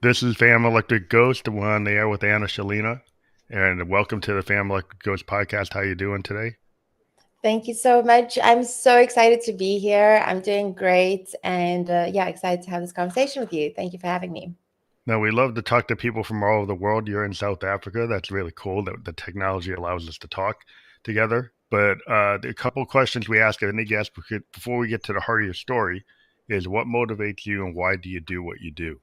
This is Fam Electric Ghost, the one on the air with Anna Shilina. And welcome to the Fam Electric Ghost podcast. How you doing today? Thank you so much. I'm so excited to be here. I'm doing great and yeah, excited to have this conversation with you. Thank you for having me. Now, we love to talk to people from all over the world. You're in South Africa. That's really cool that the technology allows us to talk together. But a couple questions we ask any guest before we get to the heart of your story is what motivates you and why do you do what you do?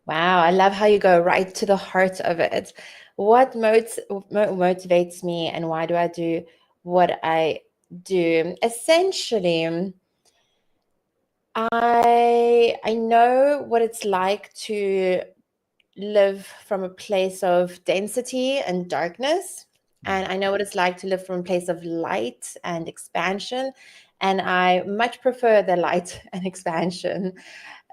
Wow, I love how you go right to the heart of it. What motivates me and why do I do what I do? Essentially, I know what it's like to live from a place of density and darkness. Mm. And I know what it's like to live from a place of light and expansion. And I much prefer the light and expansion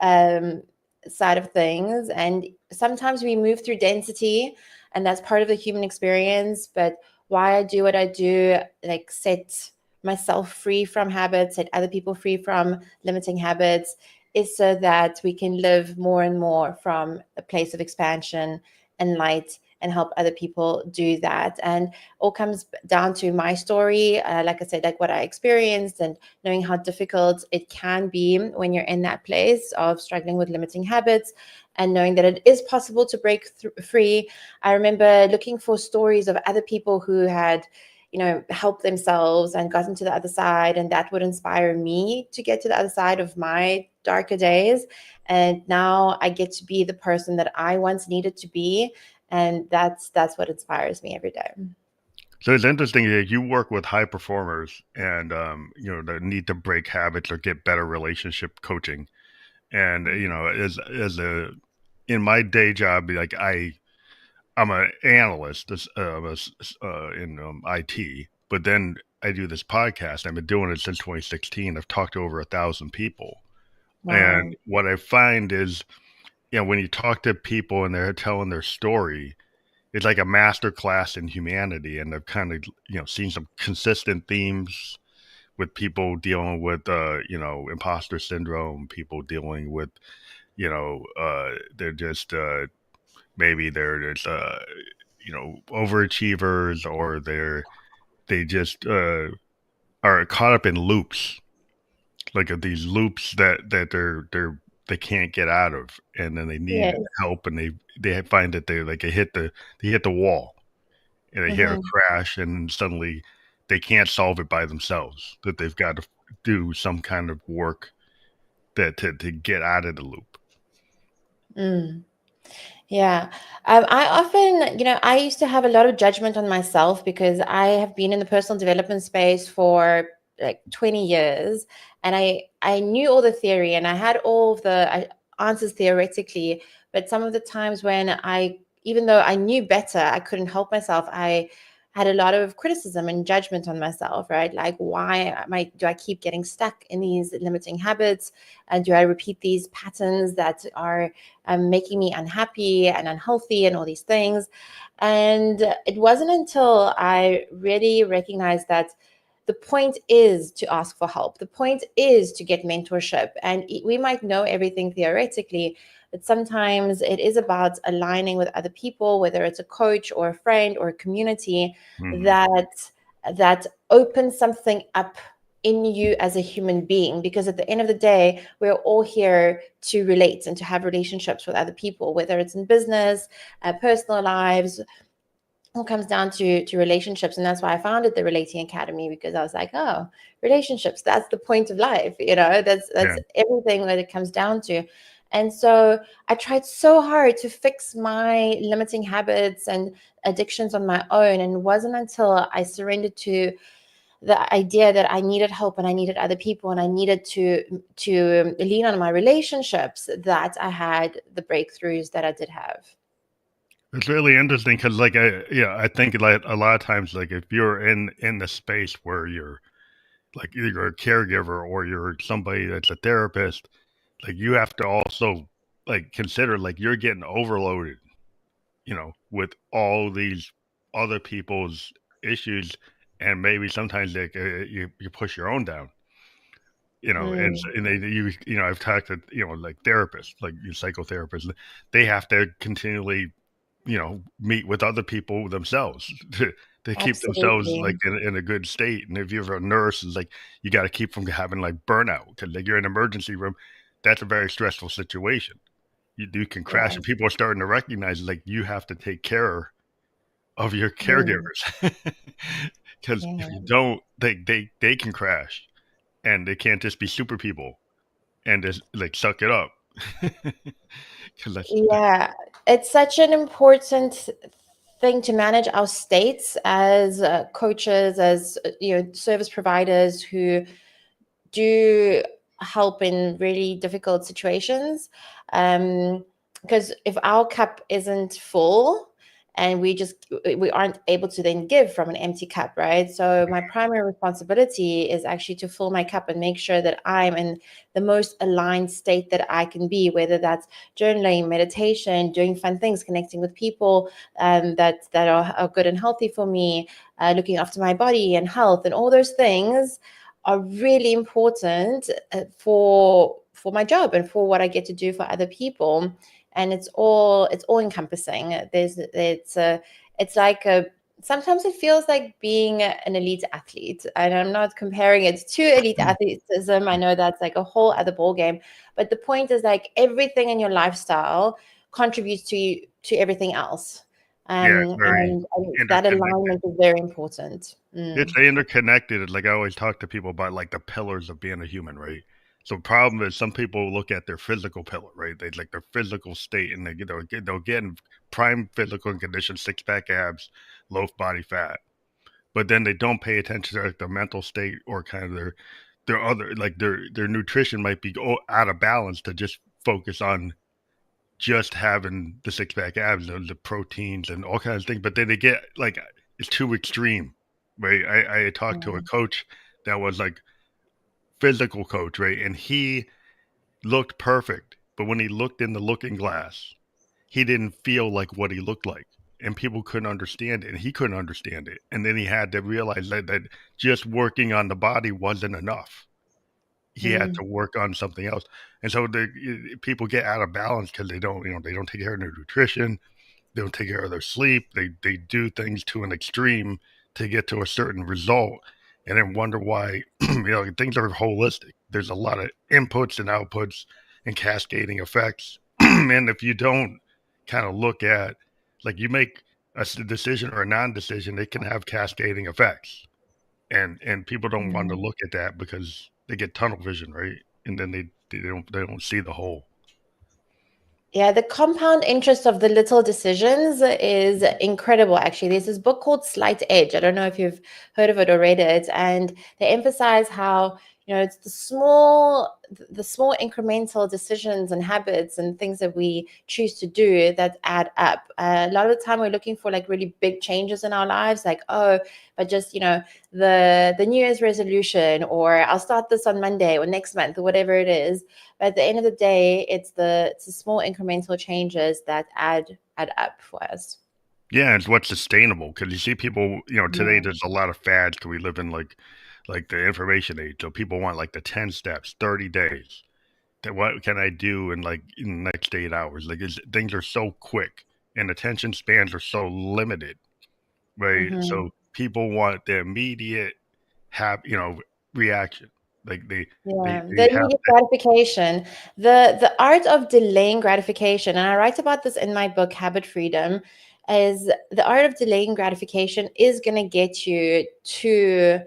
um, side of things. And sometimes we move through density, and that's part of the human experience. But why I do what I do, like set myself free from habits, set other people free from limiting habits, is so that we can live more and more from a place of expansion and light and help other people do that. And all comes down to my story. Like I said, like what I experienced and knowing how difficult it can be when you're in that place of struggling with limiting habits and knowing that it is possible to break free. I remember looking for stories of other people who had helped themselves and gotten to the other side, and that would inspire me to get to the other side of my darker days. And now I get to be the person that I once needed to be, and that's what inspires me every day. So it's interesting that you work with high performers and that need to break habits or get better relationship coaching. And as a in my day job, like I'm an analyst in IT, but then I do this podcast. I've been doing it since 2016. I've talked to over 1,000 people, and Wow. what I find is, when you talk to people and they're telling their story, it's like a master class in humanity. And I've kind of seen some consistent themes with people dealing with imposter syndrome, people dealing with they're just maybe they're just overachievers, or they just are caught up in loops, like of these loops that they can't get out of, and then they need Yes. help, and they find that they hit the wall, and they hear a Hmm. crash, and suddenly they can't solve it by themselves, that they've got to do some kind of work that to get out of the loop. Mm. Yeah. I often, I used to have a lot of judgment on myself because I have been in the personal development space for like 20 years, and I knew all the theory and I had all of the answers theoretically, but some of the times when even though I knew better, I couldn't help myself. I had a lot of criticism and judgment on myself, right? Like, do I keep getting stuck in these limiting habits? And do I repeat these patterns that are making me unhappy and unhealthy and all these things? And it wasn't until I really recognized that the point is to ask for help. The point is to get mentorship. And we might know everything theoretically, but sometimes it is about aligning with other people, whether it's a coach or a friend or a community Hmm. that opens something up in you as a human being. Because at the end of the day, we're all here to relate and to have relationships with other people, whether it's in business, personal lives. All comes down to relationships. And that's why I founded the Relating Academy, because I was like, oh, relationships, that's the point of life. That's Yeah. everything that it comes down to. And so I tried so hard to fix my limiting habits and addictions on my own, and it wasn't until I surrendered to the idea that I needed help and I needed other people and I needed to lean on my relationships that I had the breakthroughs that I did have. It's really interesting because, like, I think like a lot of times, like if you're in the space where you're like either a caregiver or you're somebody that's a therapist, like you have to also like consider like you're getting overloaded, with all these other people's issues, and maybe sometimes like you push your own down. Mm, and I've talked to like therapists, like psychotherapists, they have to continually meet with other people themselves to keep themselves like absolutely. in a good state. And if you're a nurse, it's like you got to keep from having like burnout because like you're in an emergency room. That's a very stressful situation. You can crash, and Yes. people are starting to recognize like you have to take care of your Mm, caregivers because if you yeah. don't, they can crash, and they can't just be super people and just like suck it up. Because that's Yeah, it's such an important thing to manage our states as coaches, as service providers who do help in really difficult situations. Um, because if our cup isn't full and we aren't able to then give from an empty cup, right? So my primary responsibility is actually to fill my cup and make sure that I'm in the most aligned state that I can be, whether that's journaling, meditation, doing fun things, connecting with people that are good and healthy for me, looking after my body and health and all those things are really important for my job and for what I get to do for other people. And it's all encompassing. It's like a sometimes it feels like being an elite athlete, and I'm not comparing it to elite athleticism. I know that's like a whole other ball game, but the point is like everything in your lifestyle contributes to everything else. yeah, it's very And that interconnected. alignment is very important. It's interconnected. Like I always talk to people about like the pillars of being a human, right? So the problem is some people look at their physical pillar, right? They like their physical state, and they'll get in prime physical condition, six pack abs, low body fat, but then they don't pay attention to like their mental state or kind of their other like their nutrition might be out of balance to just focus on just having the six pack abs, the proteins and all kinds of things. But then they get like it's too extreme, right? I talked to a Mm. coach that was like physical coach, right? And he looked perfect, but when he looked in the looking glass, he didn't feel like what he looked like. And people couldn't understand it, and he couldn't understand it. And then he had to realize that just working on the body wasn't enough. He had Mm. to work on something else. And so people get out of balance because they don't take care of their nutrition, they don't take care of their sleep. They do things to an extreme to get to a certain result, and then wonder why things are holistic. There's a lot of inputs and outputs and cascading effects, and if you don't kind of look at like you make a decision or a non-decision, it can have cascading effects, and people don't want to Mhm. look at that because they get tunnel vision, right? And then they don't see the whole. Yeah, the compound interest of the little decisions is incredible, actually. There's this book called Slight Edge. I don't know if you've heard of it or read it. And they emphasize how, it's the small incremental decisions and habits and things that we choose to do that add up. A lot of the time we're looking for like really big changes in our lives, like, oh, but just, the New Year's resolution, or I'll start this on Monday or next month or whatever it is. But at the end of the day, it's the small incremental changes that add up for us. Yeah, it's what's sustainable because you see people, today Yeah. there's a lot of fads because we live in like the information age. So people want like the 10 steps, 30 days. That what can I do in like in the next 8 hours? Like things are so quick and attention spans are so limited, right? Hmm. So people want the immediate have reaction. Like Yeah, they the have immediate gratification, the art of delaying gratification, and I write about this in my book Habit Freedom, is the art of delaying gratification is going to get you to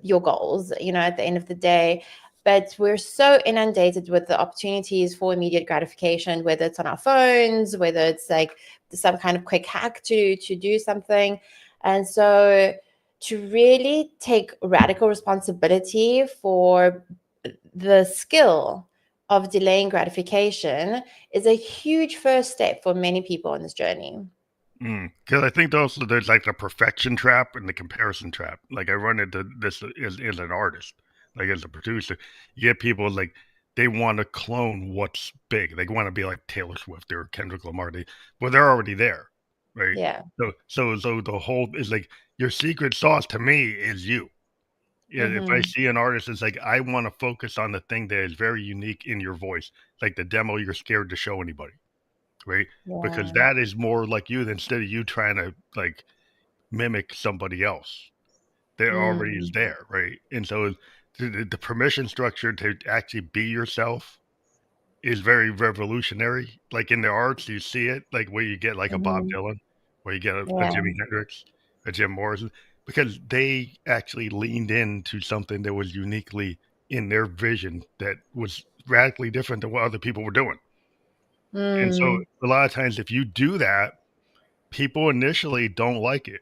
your goals, at the end of the day. But we're so inundated with the opportunities for immediate gratification, whether it's on our phones, whether it's like some kind of quick hack to do something. And so to really take radical responsibility for the skill of delaying gratification is a huge first step for many people on this journey. Because I think also there's like the perfection trap and the comparison trap. Like I run into this as an artist, like as a producer. You get people like they want to clone what's big. They want to be like Taylor Swift or Kendrick Lamar. Well, they're already there, right? Yeah. So the whole is like your secret sauce to me is you. Yeah, if I Mhm. see an artist, it's like I want to focus on the thing that is very unique in your voice, like the demo you're scared to show anybody, right? Because Yeah. that is more like you than instead of you trying to like mimic somebody else. There already is Mm. there, right? And so the permission structure to actually be yourself is very revolutionary. Like in the arts, you see it, like where you get like a Bob Mhm. Dylan, where you get a Yeah. Jimi Hendrix, a Jim Morrison, because they actually leaned into something that was uniquely in their vision that was radically different than what other people were doing. And so Mm. a lot of times, if you do that, people initially don't like it.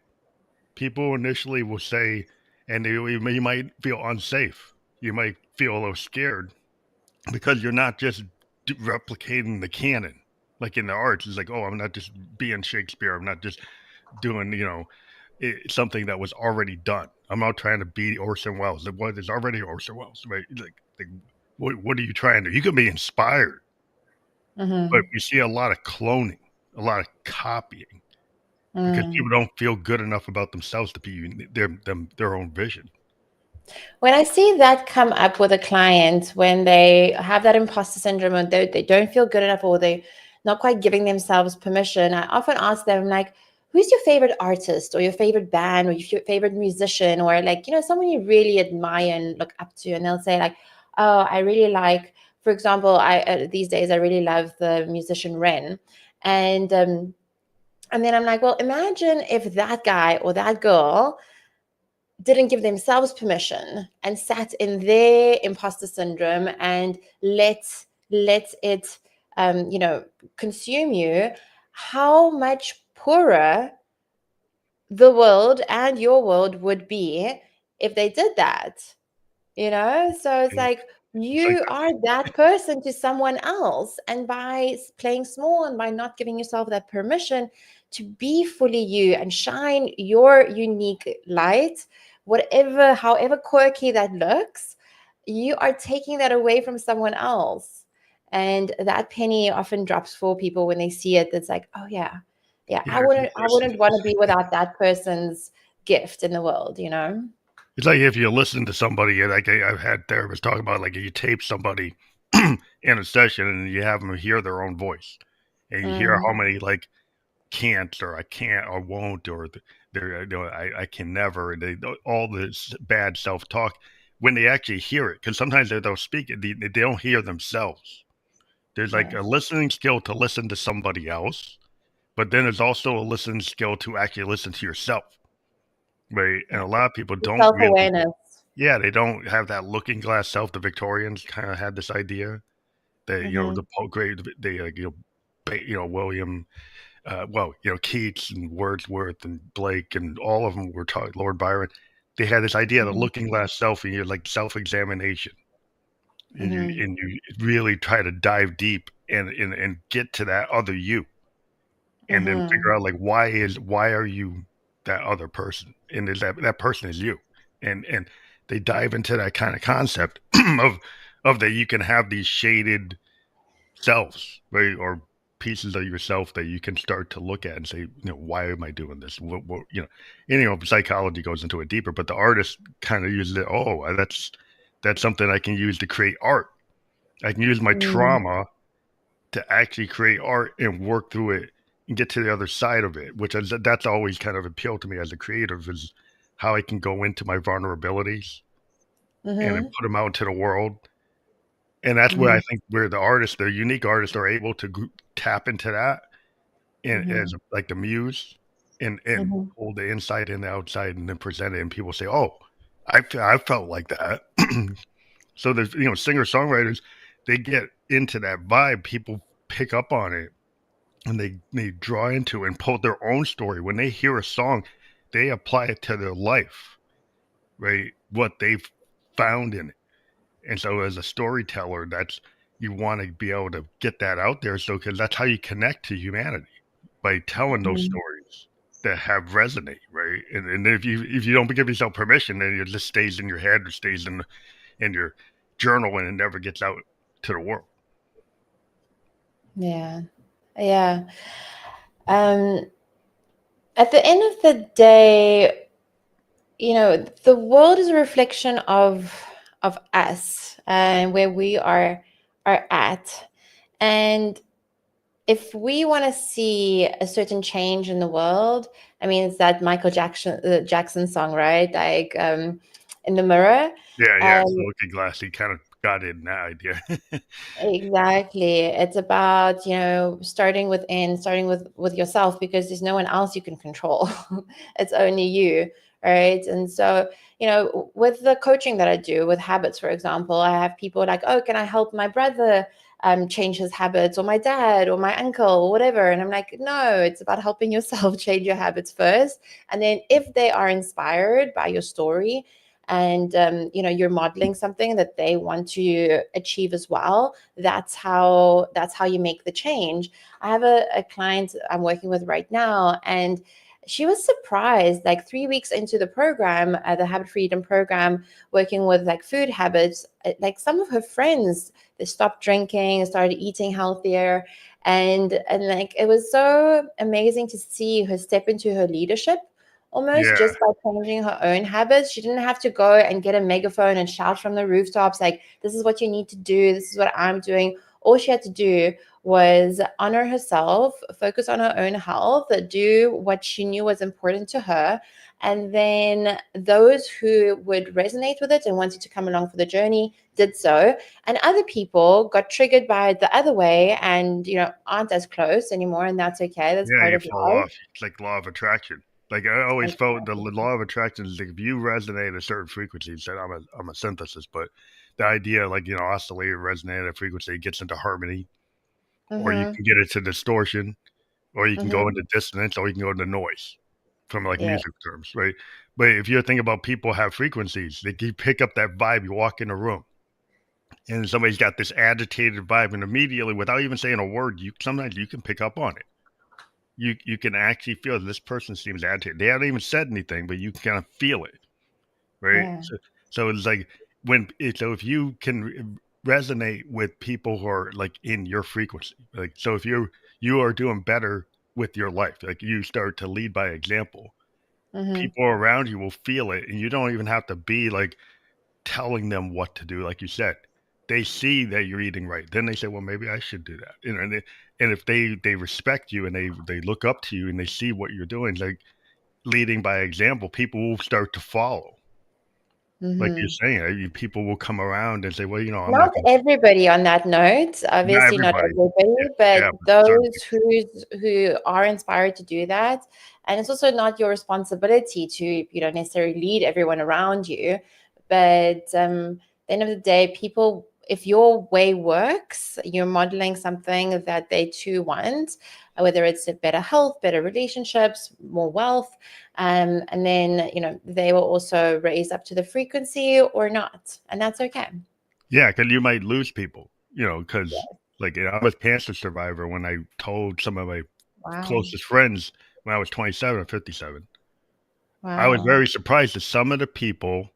People initially will say, and you might feel unsafe. You might feel a little scared because you're not just replicating the canon like in the arts. It's like, oh, I'm not just being Shakespeare. I'm not just doing something that was already done. I'm not trying to be Orson Welles. What is already Orson Welles, right? Like what are you trying to? You can be inspired, but Mhm. we see a lot of cloning, a lot of copying because Mm. people don't feel good enough about themselves to be their own vision. When I see that come up with a client when they have that imposter syndrome and they don't feel good enough or they're not quite giving themselves permission, I often ask them, like, who's your favorite artist or your favorite band or your favorite musician or like, someone you really admire and look up to? And they'll say like, oh, I really like, for example, I these days I really love the musician Ren. And then I'm like, well, imagine if that guy or that girl didn't give themselves permission and sat in their imposter syndrome and let it consume you, how much poorer the world and your world would be if they did that. So it's And like it's like you are that person to someone else, and by playing small and by not giving yourself that permission to be fully you and shine your unique light, whatever however quirky that looks, you are taking that away from someone else. And that penny often drops for people when they see it. It's like, oh yeah, yeah, yeah, i if you wouldn't i listen, wouldn't want to be without that person's gift in the world. it's like if you listen to somebody, like I've had therapists talk about, like you tape somebody in a session and you have them hear their own voice, and you hear how Mm, many like can't or I can't or won't or they're I can never they all this bad self talk when they actually hear it because sometimes they'll speak it they don't hear themselves. There's like a yes. listening skill to listen to somebody else, but then there's also a listening skill to actually listen to yourself, right? And Yeah. a lot of people don't really, Self-awareness. yeah, they don't have that looking glass self. The Victorians kind of had this idea that Mm-hmm. the great they William Keats and Wordsworth and Blake and all of them were taught, Lord Byron. They had this idea of the Mm-hmm. looking glass self, and you're like self-examination, Mm-hmm. and you really try to dive deep and get to that other you, and then Mm-hmm. figure out like why are you that other person, and is that person is you, and they dive into that kind of concept of that you can have these shaded selves, right? Or pieces of yourself that you can start to look at and say, why am I doing this? Psychology goes into it deeper, but the artist kind of uses it. Oh, that's something I can use to create art. I can use my Mm-hmm. trauma to actually create art and work through it and get to the other side of it, which is that's always kind of appealed to me as a creative is how I can go into my vulnerabilities and then Mm-hmm. put them out into the world. And that's where I Mm-hmm. think where the unique artists are able to tap into that and Mm-hmm. as like the muse and Mm-hmm. hold the inside and the outside and then present it and people say, oh, I felt like that. So there's singer songwriters, they get into that vibe, people pick up on it and they draw into it and pull their own story. When they hear a song, they apply it to their life, right? What they've found in it. And so as a storyteller, that's you want to be able to get that out there. So because that's how you connect to humanity by telling those Mm-hmm. stories that have resonate, right? And if you don't give yourself permission, then it just stays in your head or stays in your journal and it never gets out to the world. Yeah. Yeah. Um, at the end of the day, the world is a reflection of us and where we are at. And if we want to see a certain change in the world, I mean, it's that Michael Jackson song, right? Like in the mirror. Yeah, yeah. So Um, looking glass, he kind of got in that idea. exactly. It's about, starting within, starting with yourself, because there's no one else you can control. It's only you, right? And so, with the coaching that I do with habits, for example, I have people like, oh, can I help my brother change his habits, or my dad, or my uncle, or whatever? And I'm like, no, it's about helping yourself change your habits first. And then if they are inspired by your story, and you're modeling something that they want to achieve as well, that's how you make the change. I have a client I'm working with right now, and she was surprised, like 3 weeks into the program, the Habit Freedom program, working with like food habits, like some of her friends, they stopped drinking and started eating healthier. And like it was so amazing to see her step into her leadership, almost Yeah, just by changing her own habits. She didn't have to go and get a megaphone and shout from the rooftops, like, this is what you need to do, this is what I'm doing. All she had to do was honor herself, focus on her own health, do what she knew was important to her. And then those who would resonate with it and wanted to come along for the journey did so. And other people got triggered by it the other way and, aren't as close anymore. And that's okay. That's yeah, part you of fall life. off. It's like law of attraction. Like I always felt the law of attraction is like if you resonate at a certain frequency, said I'm a synthesis, but the idea like oscillate or resonate at a frequency it gets into harmony, or you Mm-hmm. can get it to distortion, or you can go Mm-hmm. into dissonance, or you can go into noise from like Yeah. music terms, right? But if you're thinking about people have frequencies, like you pick up that vibe, you walk in a room and somebody's got this agitated vibe, and immediately without even saying a word, you sometimes you can pick up on it. You can actually feel this person seems agitated. They haven't even said anything, but you can kind of feel it, right? Yeah. So it's like so if you can resonate with people who are like in your frequency, like so if you are doing better with your life, like you start to lead by example, Mm-hmm. people around you will feel it, and you don't even have to be like telling them what to do, like you said. They see that you're eating right. Then they say, "Well, maybe I should do that." And if they respect you and they look up to you and they see what you're doing, like leading by example, people will start to follow. Like you're Mm-hmm. saying, people will come around and say, "Well, I'm Not not going to." everybody on that note, Not obviously not everybody. Yeah, everybody, yeah, but but certain those people. who are inspired to do that. And it's also not your responsibility to, necessarily lead everyone around you. But at the end of the day, people, if your way works, you're modeling something that they too want, whether it's a better health, better relationships, more wealth, and then they will also raise up to the frequency or not, and that's okay. Yeah, because you might lose people, because Yeah. like I'm a cancer survivor. When I told some of my Wow. closest friends when I was 27 or 57, I was Wow. very surprised that some of the people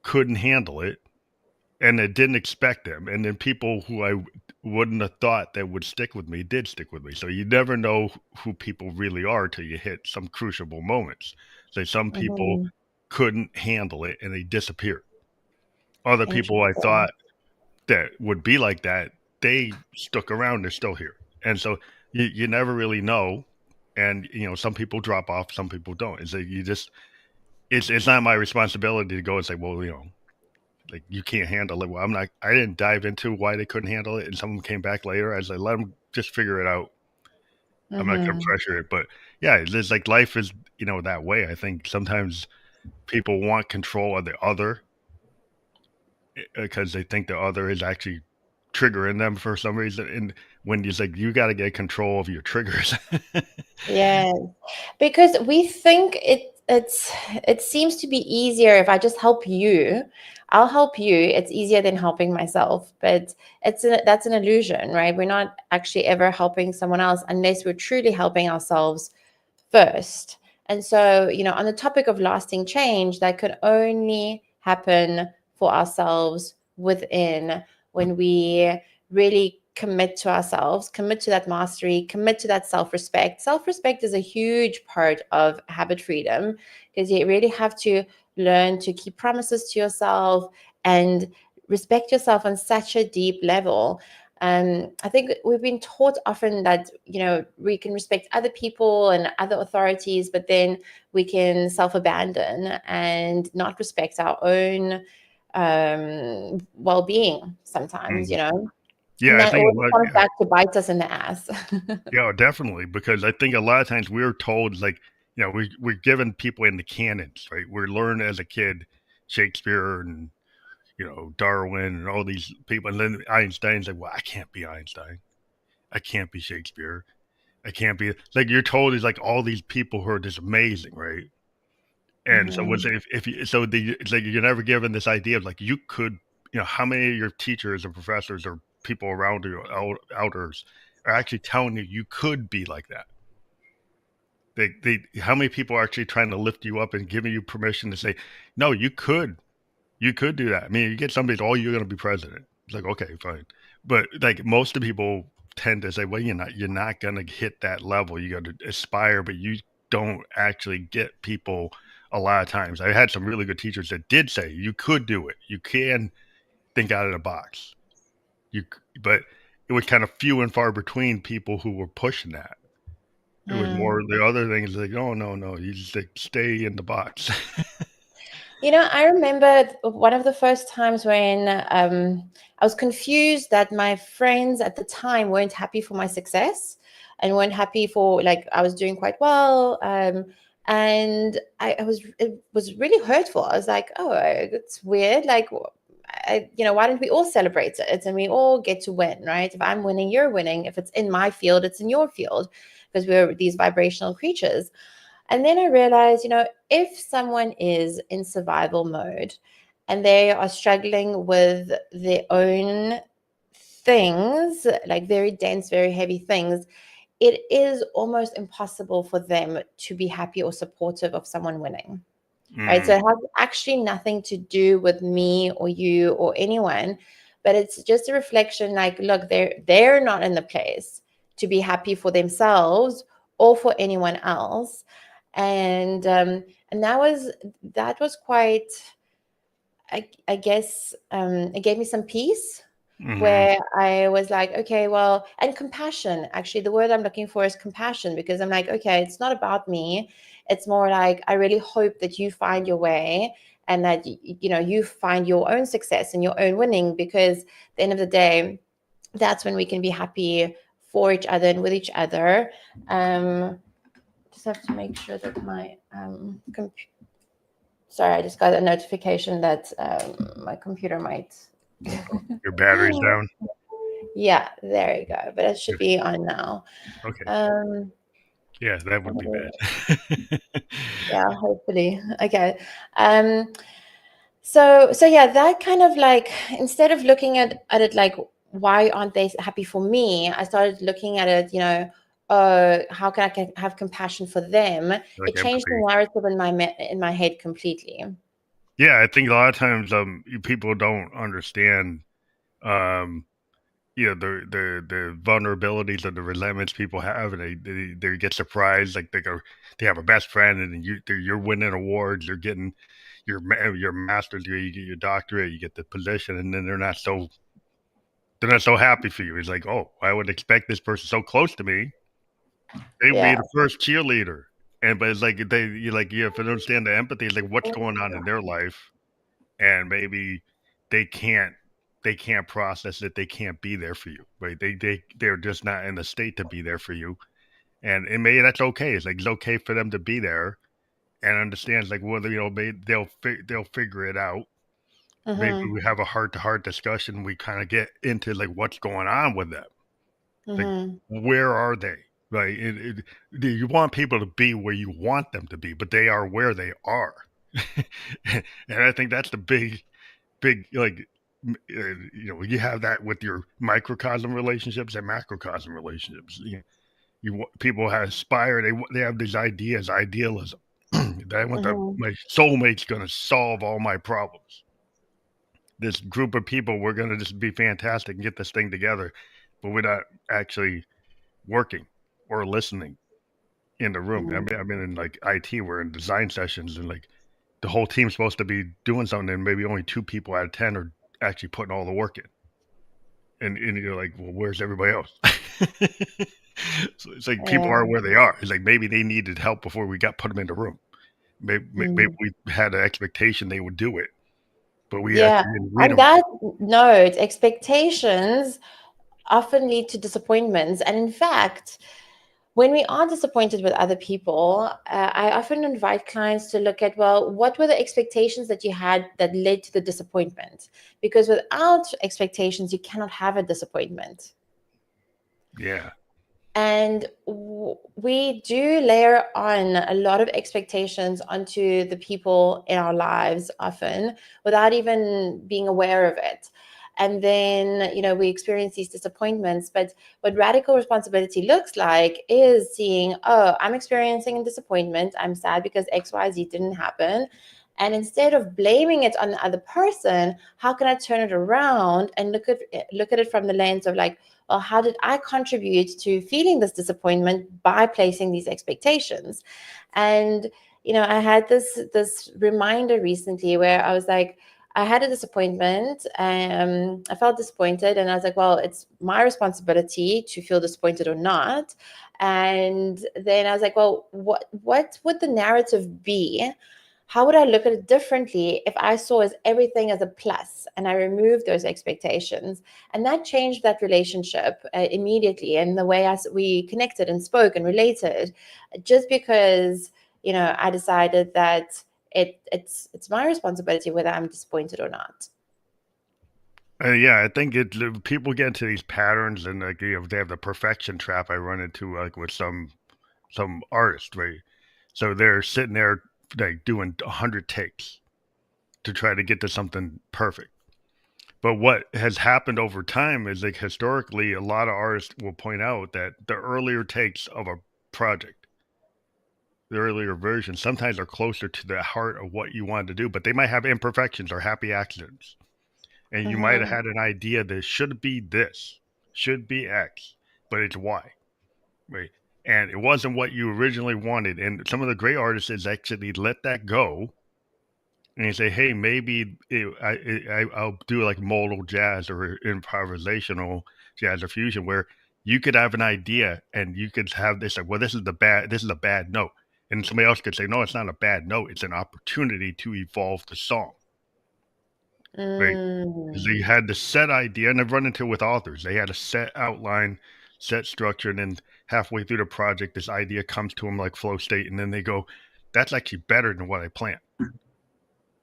couldn't handle it and I didn't expect them. And then people who I wouldn't have thought that would stick with me did stick with me. So you never know who people really are till you hit some crucible moments. So some people Mhm. couldn't handle it and they disappeared. Other people I Interesting. thought that would be like that, they stuck around. They're still here. And so you never really know. And some people drop off, some people don't. It's like you just it's not my responsibility to go and say, well, like you can't handle it. Well, I didn't dive into why they couldn't handle it, and someone came back later. I was like, let them just figure it out. I'm not gonna Mhm. pressure it, but yeah, it's like life is that way. I think sometimes people want control of the other because they think the other is actually triggering them for some reason. And when you like, you got to get control of your triggers. Yeah, because we think it seems to be easier if I just help you. I'll help you. It's easier than helping myself, but that's an illusion, right? We're not actually ever helping someone else unless we're truly helping ourselves first. And so, on the topic of lasting change, that could only happen for ourselves within, when we really commit to ourselves, commit to that mastery, commit to that self respect. Self respect is a huge part of habit freedom, because you really have to learn to keep promises to yourself and respect yourself on such a deep level. I think we've been taught often that, we can respect other people and other authorities, but then we can self-abandon and not respect our own well-being sometimes, Mhm. and Yeah, I that think a always lot. comes back to bite us in the ass. Yeah, definitely. Because I think a lot of times we're told, like, we're given people in the canons, right? We learn as a kid Shakespeare and Darwin and all these people, and then Einstein's like, well, I can't be Einstein, I can't be Shakespeare, I can't be like you're told is like all these people who are just amazing, right? And so what's Mhm. if you so the it's like you're never given this idea of like you could how many of your teachers or professors or people around you elders are actually telling you you could be like that. They how many people are actually trying to lift you up and giving you permission to say, no, you could do that. I mean, you get somebody, oh, you're going to be president. It's like, okay, fine. But like most of the people tend to say, well, you're not going to hit that level. You got to aspire, but you don't actually get people a lot of times. I had some really good teachers that did say you could do it. You can think out of the box. But it was kind of few and far between people who were pushing that. It was more Mm. the other things like, oh no, no, you just like stay in the box. I remember one of the first times when I was confused that my friends at the time weren't happy for my success and weren't happy for, like, I was doing quite well. And it was really hurtful. I was like, oh, it's weird. Like, why don't we all celebrate it and we all get to win, right? If I'm winning, you're winning. If it's in my field, it's in your field, because we're these vibrational creatures. And then I realized, if someone is in survival mode and they are struggling with their own things, like very dense, very heavy things, it is almost impossible for them to be happy or supportive of someone winning. Right. Mm, So it has actually nothing to do with me or you or anyone, but it's just a reflection, like, look, they're not in the place to be happy for themselves or for anyone else. And that was quite, I guess, it gave me some peace, hmm where I was like, okay, well, and compassion. Actually, the word I'm looking for is compassion, because I'm like, okay, it's not about me. It's more like, I really hope that you find your way and that you find your own success and your own winning, because at the end of the day, that's when we can be happy for each other and with each other. Just have to make sure that my sorry, I just got a notification that my computer might. your battery's down. Yeah, there you go. But it should Good. be on now. Okay. Um, Yeah, that would be bad. yeah, hopefully. Okay. Um, so yeah, that kind of, like, instead of looking at it like, why aren't they happy for me? I started looking at it, how can I have compassion for them? Like It changed the empathy. narrative in my head completely. Yeah, I think a lot of times people don't understand um the vulnerabilities and the resentments people have, and they get surprised, like they have a best friend and you're winning awards, you're getting your master's degree, you get your doctorate, you get the position, and then they're not so happy for you. It's like, oh, I would expect this person so close to me, they would be Yeah. the first cheerleader. But it's like you have to understand the empathy. It's like what's going on in their life, and maybe they can't they can't process it. They can't be there for you, right? They're just not in the state to be there for you, and maybe that's okay. It's like it's okay for them to be there and understands like whether maybe they'll figure it out. Maybe Mm-hmm. we have a heart to heart discussion. We kind of get into like what's going on with them. Like, Mm-hmm. where are they? Right? You want people to be where you want them to be, but they are where they are. And I think that's the big, like, you have that with your microcosm relationships and macrocosm relationships. People have aspire, they have these idealism. That I want Mm-hmm. my soulmate's going to solve all my problems. This group of people, we're going to just be fantastic and get this thing together, but we're not actually working or listening in the room. I Mm-hmm. mean, I've been in like IT, we're in design sessions, and like the whole team's supposed to be doing something, and maybe only 2 people out of 10 are actually putting all the work in. And you're like, well, where's everybody else? So it's like people are Yeah. where they are. It's like maybe they needed help before we got put them in the room. Maybe Mm. we had an expectation they would do it, but we Yeah. actually didn't read On them. that note, expectations often lead to disappointments. And in fact, when we are disappointed with other people, I often invite clients to look at, well, what were the expectations that you had that led to the disappointment? Because without expectations, you cannot have a disappointment. Yeah. And we do layer on a lot of expectations onto the people in our lives often without even being aware of it. And then, we experience these disappointments. But what radical responsibility looks like is seeing, oh, I'm experiencing a disappointment. I'm sad because XYZ didn't happen. And instead of blaming it on the other person, how can I turn it around and look at it from the lens of like, well, how did I contribute to feeling this disappointment by placing these expectations? And I had this reminder recently where I was like, I had a disappointment. I felt disappointed, and I was like, well, it's my responsibility to feel disappointed or not. And then I was like, well, what would the narrative be? How would I look at it differently if I saw everything as a plus and I removed those expectations? And that changed that relationship immediately, and the way we connected and spoke and related, just because I decided that it's my responsibility whether I'm disappointed or not. Yeah, I think people get into these patterns, and like they have the perfection trap I run into like with some artists, right? So they're sitting there like doing 100 takes to try to get to something perfect. But what has happened over time is like historically, a lot of artists will point out that the earlier takes of a project, the earlier versions, sometimes are closer to the heart of what you wanted to do, but they might have imperfections or happy accidents. And you might have Mm-hmm. had an idea that should be this, should be X, but it's Y, right? And it wasn't what you originally wanted. And some of the great artists actually let that go and you say, "Hey, maybe I'll do like modal jazz or improvisational jazz or fusion, where you could have an idea and you could have this like, well, this is a bad note, and somebody else could say, no, it's not a bad note, it's an opportunity to evolve the song, right? Because Mm. they had the set idea, and I've run into it with authors. They had a set outline, set structure, and then halfway through the project, this idea comes to them like flow state, and then they go, "That's actually better than what I planned."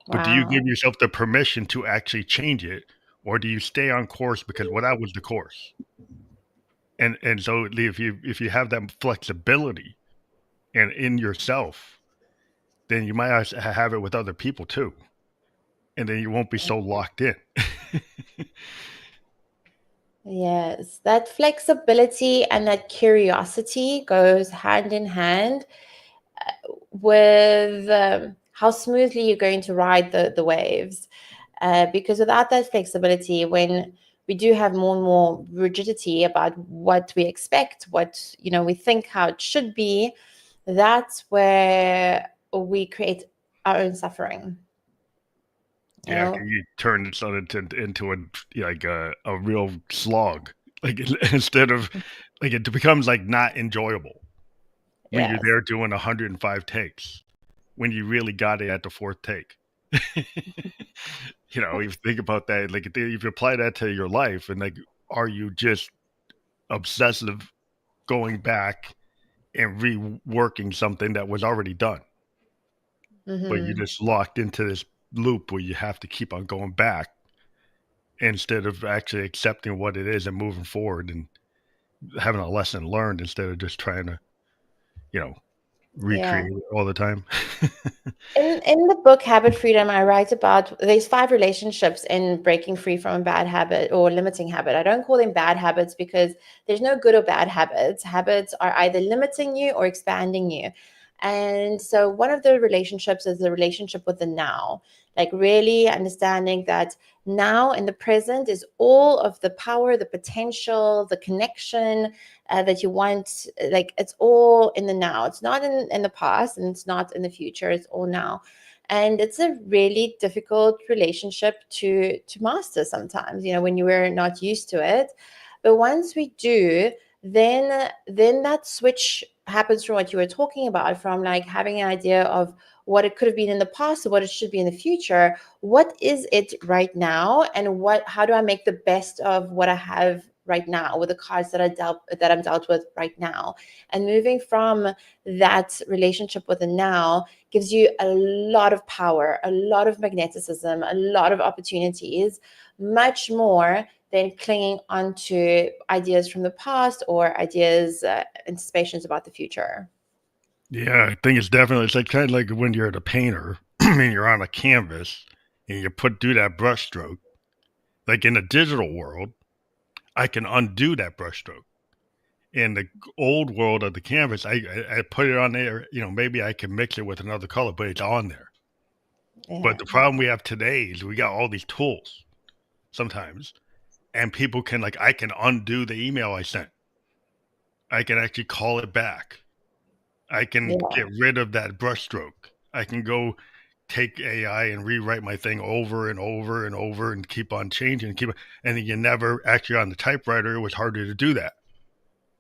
But do you give Wow. yourself the permission to actually change it, or do you stay on course because, well, that was the course? And so if you have that flexibility and in yourself, then you might have it with other people too, and then you won't be so locked in. Yes, that flexibility and that curiosity goes hand in hand with how smoothly you're going to ride the waves. Because without that flexibility, when we do have more and more rigidity about what we expect, what we think how it should be, that's where we create our own suffering. You Yeah, know? can you turn it so into a real slog, like instead of like it becomes like not enjoyable when you're Yes. there doing 105 takes when you really got it at the fourth take. If you think about that, like if you apply that to your life, and like, are you just obsessive going back and reworking something that was already done, but you're Mm-hmm. just locked into this loop where you have to keep on going back instead of actually accepting what it is and moving forward and having a lesson learned instead of just trying to, you know, Yeah. recreate it all the time. In the book Habit Freedom, I write about there's 5 relationships in breaking free from a bad habit or limiting habit. I don't call them bad habits because there's no good or bad habits. Habits are either limiting you or expanding you. And so one of the relationships is the relationship with the now, like really understanding that now in the present is all of the power, the potential, the connection that you want. Like it's all in the now. It's not in the past and it's not in the future. It's all now. And it's a really difficult relationship to master sometimes, when you were not used to it. But once we do, then that switch happens from what you were talking about, from like having an idea of what it could have been in the past or what it should be in the future. What is it right now, and how do I make the best of what I have right now with the cards that I'm dealt with right now? And moving from that relationship with the now gives you a lot of power, a lot of magneticism, a lot of opportunities, much more than clinging onto ideas from the past or ideas, anticipations about the future. Yeah, I think it's like kind of like when you're the painter and you're on a canvas and you do that brush stroke. Like in the digital world, I can undo that brush stroke. In the old world of the canvas, I put it on there. Maybe I can mix it with another color, but it's on there. But Yeah. the problem we have today is we got all these tools sometimes, and people can I can undo the email I sent. I can actually call it back. I can Yeah. get rid of that brushstroke. I can go take AI and rewrite my thing over and over and over and keep on changing, and then you never actually on the typewriter. It was harder to do that,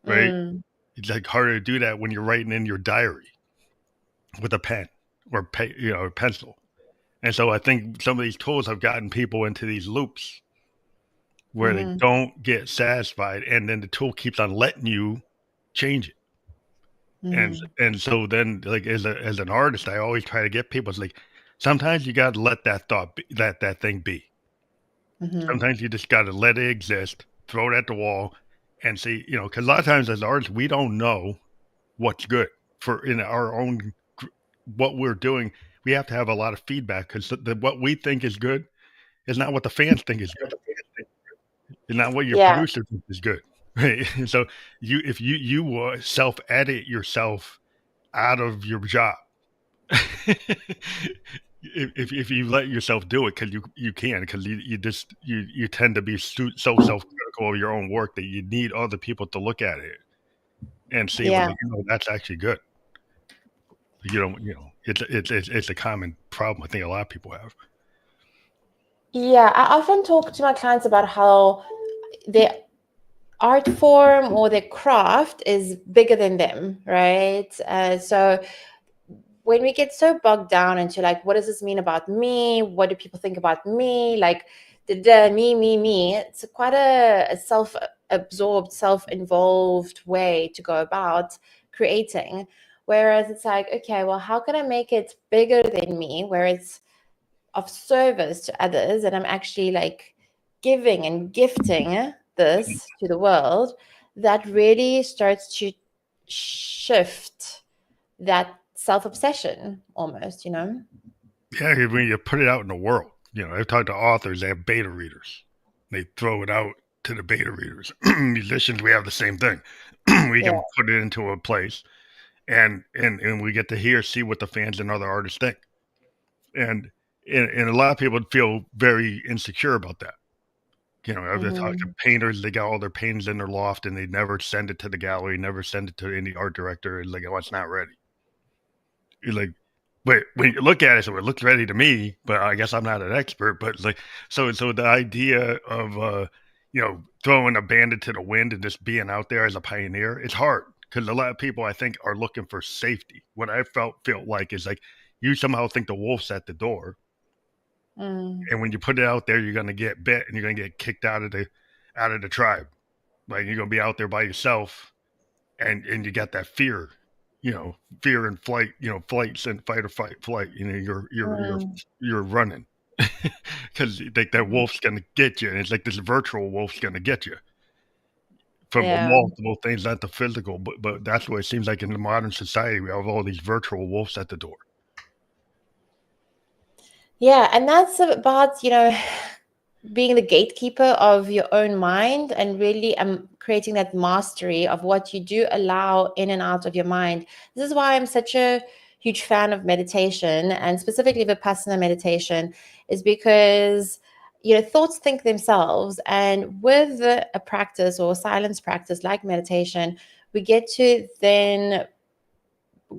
right? Mm, It's like harder to do that when you're writing in your diary with a pen or a pencil. And so I think some of these tools have gotten people into these loops where they mm-hmm, don't get satisfied, and then the tool keeps on letting you change it. And mm-hmm, and so then, like, as an artist, I always try to get people, it's like, sometimes you gotta let that thought be, that thing be. mm-hmm. Sometimes you just gotta let it exist, throw it at the wall, and see, because a lot of times as artists, we don't know what's good for in our own what we're doing. We have to have a lot of feedback because what we think is good is not what the fans think is good. It's not what your Yeah. producer thinks is good, right? So if you self edit yourself out of your job, if you let yourself do it, because you can, because you just you tend to be so self-critical of your own work that you need other people to look at it and see, well, Yeah. that's actually good. It's a common problem I think a lot of people have. Yeah. I often talk to my clients about how their art form or their craft is bigger than them, right? So when we get so bogged down into like, what does this mean about me? What do people think about me? Like, the me, it's quite a self-absorbed, self-involved way to go about creating. Whereas it's like, okay, well, how can I make it bigger than me, where it's of service to others, and I'm actually like giving and gifting this to the world? That really starts to shift that self-obsession almost. Yeah, when you put it out in the world, I've talked to authors, they have beta readers. They throw it out to the beta readers. Musicians, we have the same thing. We Yeah. can put it into a place, and we get to see what the fans and other artists think. And and a lot of people feel very insecure about that. I've talked to Mm-hmm. painters, they got all their paintings in their loft and they never send it to the gallery, never send it to any art director. It's like, oh, it's not ready. You're like, but when you look at it, so it looks ready to me, but I guess I'm not an expert. But it's like, so the idea of throwing a bandit to the wind and just being out there as a pioneer, it's hard because a lot of people I think are looking for safety. What I feel like is like you somehow think the wolf's at the door, Mm. and when you put it out there, you're gonna get bit and you're gonna get kicked out of the tribe. Like you're gonna be out there by yourself, and you got that fear, fear and flight, flights and fight or flight. Mm. You're running because like that wolf's gonna get you, and it's like this virtual wolf's gonna get you from Yeah. multiple things, not the physical, but that's what it seems like in the modern society. We have all these virtual wolves at the door. Yeah, and that's about, being the gatekeeper of your own mind, and really creating that mastery of what you do allow in and out of your mind. This is why I'm such a huge fan of meditation, and specifically Vipassana meditation, is because thoughts think themselves, and with a practice or a silence practice like meditation, we get to then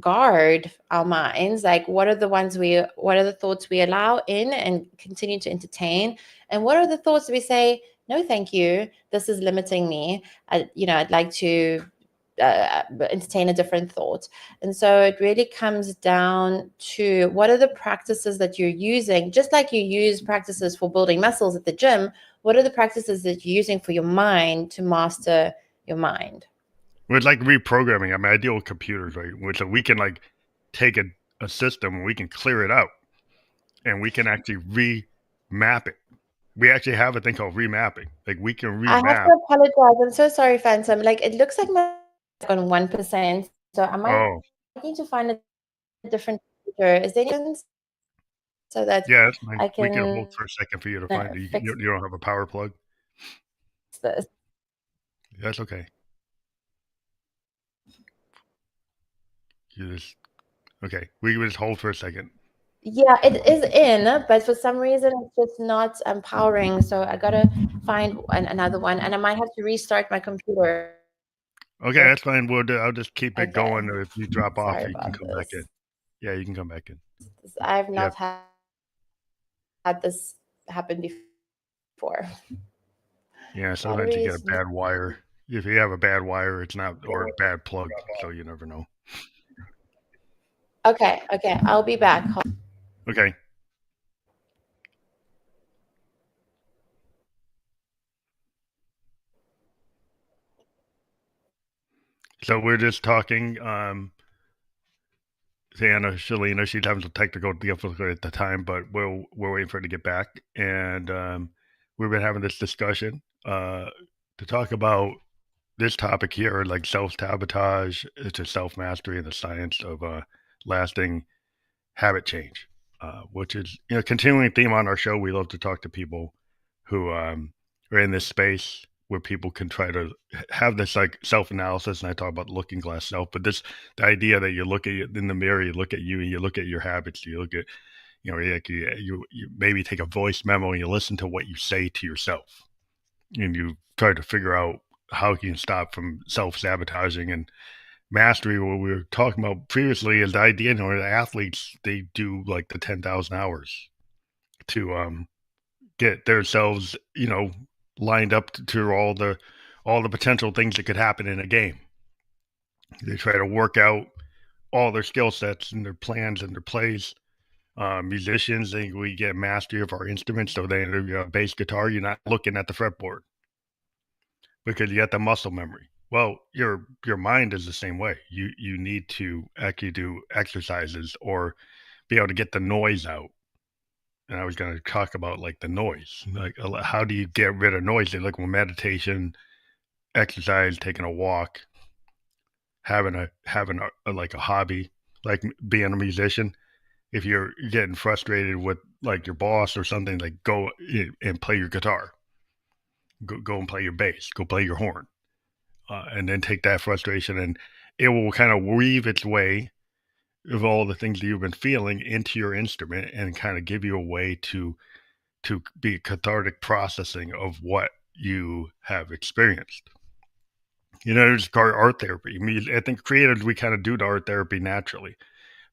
guard our minds, like what are the thoughts we allow in and continue to entertain, and what are the thoughts we say no thank you, this is limiting me, I'd like to entertain a different thought. And so it really comes down to what are the practices that you're using, just like you use practices for building muscles at the gym. What are the practices that you're using for your mind to master your mind? It's like reprogramming. I mean, I deal with computers, right? So we can like take a system and we can clear it out and we can actually remap it. We actually have a thing called remapping. Like we can I have remap. to apologize. I'm so sorry, Phantom. Like it looks like my on 1%. So I might Oh, need to find a different computer. Is there any so that yeah, that's I fine. We can can hold for a second for you to find it. fix You don't have a power plug. this? That's okay. You just okay. We can just hold for a second. Yeah, it is in, but for some reason it's just not empowering. So I gotta find another one, and I might have to restart my computer. Okay, that's fine. I'll just keep it Okay, going. If you drop sorry off, you can about come back in. this. Yeah, you can come back in. I've Yeah. not had this happen before. Yeah, sometimes you Battery get a is bad wire. If you have a bad wire, it's not, or a bad plug, so you never know. okay. Okay, I'll be back. Okay, so we're just talking. Anna Shilina, she's having some technical difficulty at the time, but we're waiting for her to get back, and we've been having this discussion to talk about this topic here, like self-sabotage, it's a self-mastery and the science of lasting habit change, which is continuing theme on our show. We love to talk to people who are in this space where people can try to have this like self-analysis. And I talk about looking glass self, but the idea that you look at in the mirror, you look at you, and you look at your habits, you look at you maybe take a voice memo and you listen to what you say to yourself, and you try to figure out how you can stop from self-sabotaging. And mastery, what we were talking about previously, is the idea, the athletes, they do like the 10,000 hours to get themselves, lined up to all the potential things that could happen in a game. They try to work out all their skill sets and their plans and their plays. Musicians, we get mastery of our instruments. So they, bass guitar, you're not looking at the fretboard because you got the muscle memory. Well, your mind is the same way. You need to actually do exercises or be able to get the noise out. And I was going to talk about like the noise, like how do you get rid of noise? Like meditation, exercise, taking a walk, having a like a hobby, like being a musician. If you're getting frustrated with like your boss or something, like go and play your guitar, go and play your bass, go play your horn, and then take that frustration and it will kind of weave its way of all the things that you've been feeling into your instrument and kind of give you a way to be cathartic processing of what you have experienced. It's called art therapy. I mean, I think creatives, we kind of do the art therapy naturally.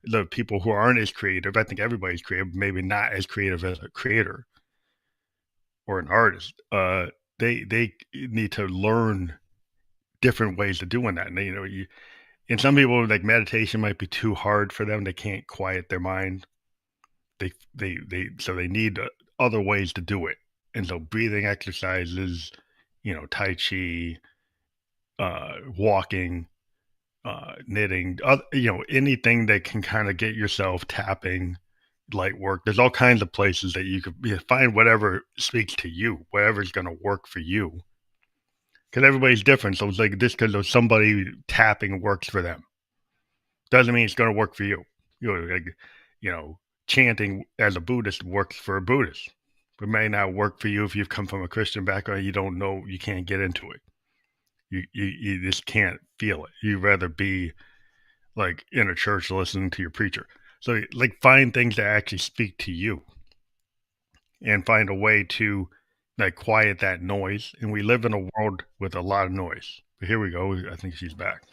The people who aren't as creative, I think everybody's creative, maybe not as creative as a creator or an artist. They need to learn different ways of doing that. And and some people, like, meditation might be too hard for them. They can't quiet their mind. So they need other ways to do it. And so breathing exercises, tai chi, walking, knitting, anything that can kind of get yourself tapping, light work. There's all kinds of places that you could find whatever speaks to you, whatever's going to work for you. Because everybody's different. So it's like this, because somebody tapping works for them doesn't mean it's going to work for you. Like, you know, chanting as a Buddhist works for a Buddhist. It may not work for you if you've come from a Christian background. You don't know, you can't get into it. You just can't feel it. You'd rather be like in a church listening to your preacher. So like find things that actually speak to you and find a way to like quiet that noise. And we live in a world with a lot of noise. But here we go. I think she's back.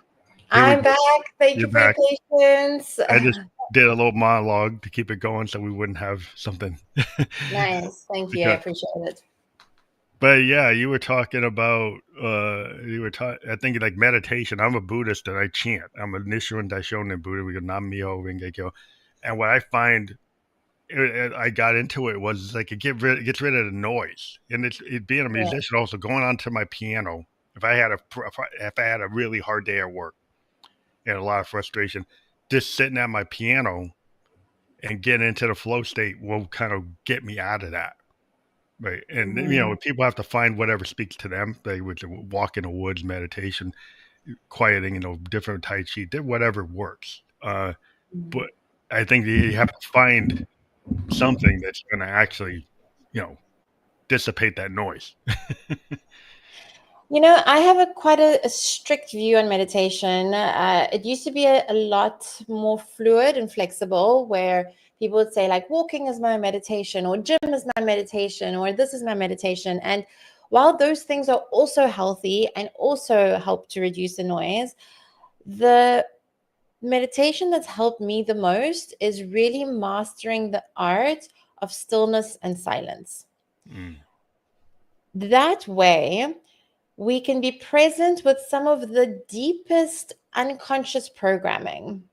Here we I'm go. back. Thank You're you for your back. patience. I just did a little monologue to keep it going so we wouldn't have something Nice. Thank to you. I cut. appreciate it. But yeah, you were talking about I think like meditation. I'm a Buddhist and I chant. I'm a Nichiren Daishonin Buddha. We go Nam Myoho Renge Kyo. And what I find I got into it was like it gets rid of the noise. And being a Yeah. musician also going onto my piano. If I had a really hard day at work and a lot of frustration, just sitting at my piano and getting into the flow state will kind of get me out of that. Right. And, Mhm. people have to find whatever speaks to them. They would walk in the woods, meditation, quieting, different Tai Chi, whatever works. Mhm. But I think you have to find something that's going to actually, you know, dissipate that noise. I have quite a strict view on meditation. It used to be a lot more fluid and flexible, where people would say, like, walking is my meditation, or gym is my meditation, or this is my meditation. And while those things are also healthy and also help to reduce the noise, the meditation that's helped me the most is really mastering the art of stillness and silence. Mm, That way, we can be present with some of the deepest unconscious programming.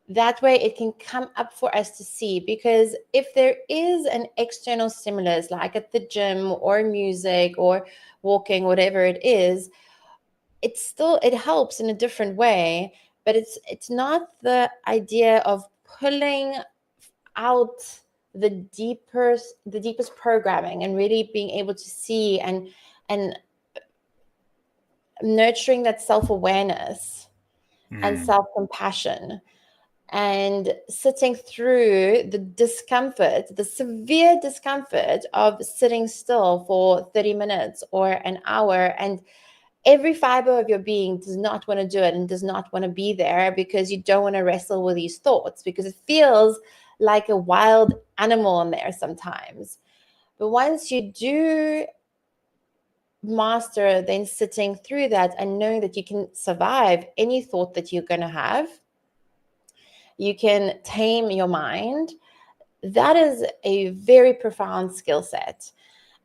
That way, it can come up for us to see. Because if there is an external stimulus, like at the gym or music or walking, whatever it is, it helps in a different way, but it's not the idea of pulling out the deepest programming and really being able to see and nurturing that self-awareness and mm, self-compassion, and sitting through the severe discomfort of sitting still for 30 minutes or an hour, and every fiber of your being does not want to do it and does not want to be there, because you don't want to wrestle with these thoughts, because it feels like a wild animal in there sometimes. But once you do master then sitting through that and knowing that you can survive any thought that you're going to have, you can tame your mind. That is a very profound skill set.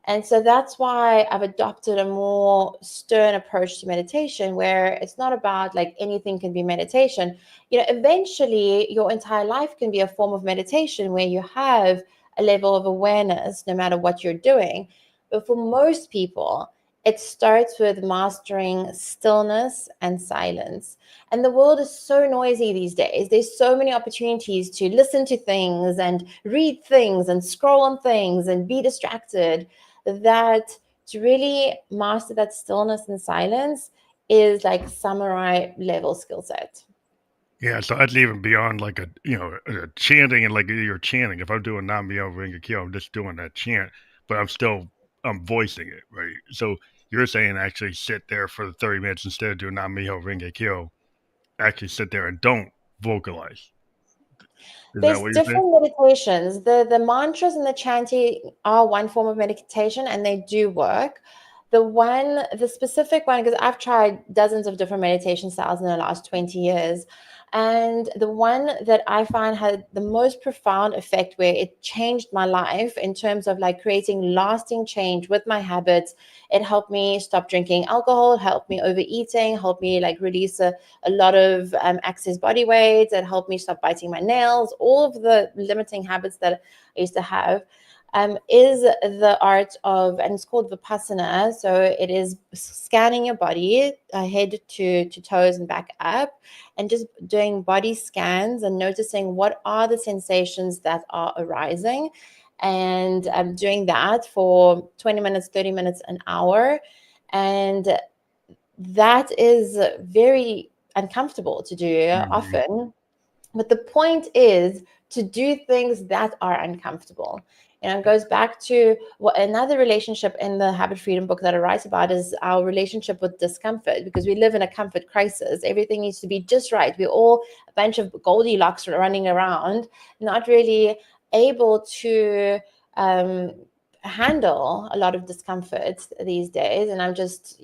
And so that's why I've adopted a more stern approach to meditation, where it's not about like anything can be meditation. Eventually your entire life can be a form of meditation, where you have a level of awareness no matter what you're doing. But for most people, it starts with mastering stillness and silence. And the world is so noisy these days. There's so many opportunities to listen to things and read things and scroll on things and be distracted, that to really master that stillness and silence is like samurai level skill set. yeah, so that's even beyond like a chanting and like you're chanting. If I'm doing Nam Myoho Renge Kyo, I'm just doing that chant, but I'm voicing it, right? So you're saying actually sit there for the 30 minutes instead of doing Nam Myoho Renge Kyo, actually sit there and don't vocalize. Is that There's what you're saying? different meditations. The mantras and the chanting are one form of meditation, and they do work. The specific one, because I've tried dozens of different meditation styles in the last 20 years. And the one that I find had the most profound effect, where it changed my life in terms of like creating lasting change with my habits. It helped me stop drinking alcohol, helped me overeating, helped me like release a lot of excess body weight. It helped me stop biting my nails, all of the limiting habits that I used to have. Is the art of, and it's called Vipassana. So it is scanning your body, head to toes and back up, and just doing body scans and noticing what are the sensations that are arising. And doing that for 20 minutes, 30 minutes, an hour. And that is very uncomfortable to do Mhm. often. But the point is to do things that are uncomfortable. And it goes back to what another relationship in the Habit Freedom book that I write about is our relationship with discomfort, because we live in a comfort crisis. Everything needs to be just right. We're all a bunch of Goldilocks running around, not really able to um, handle a lot of discomfort these days, and I'm just,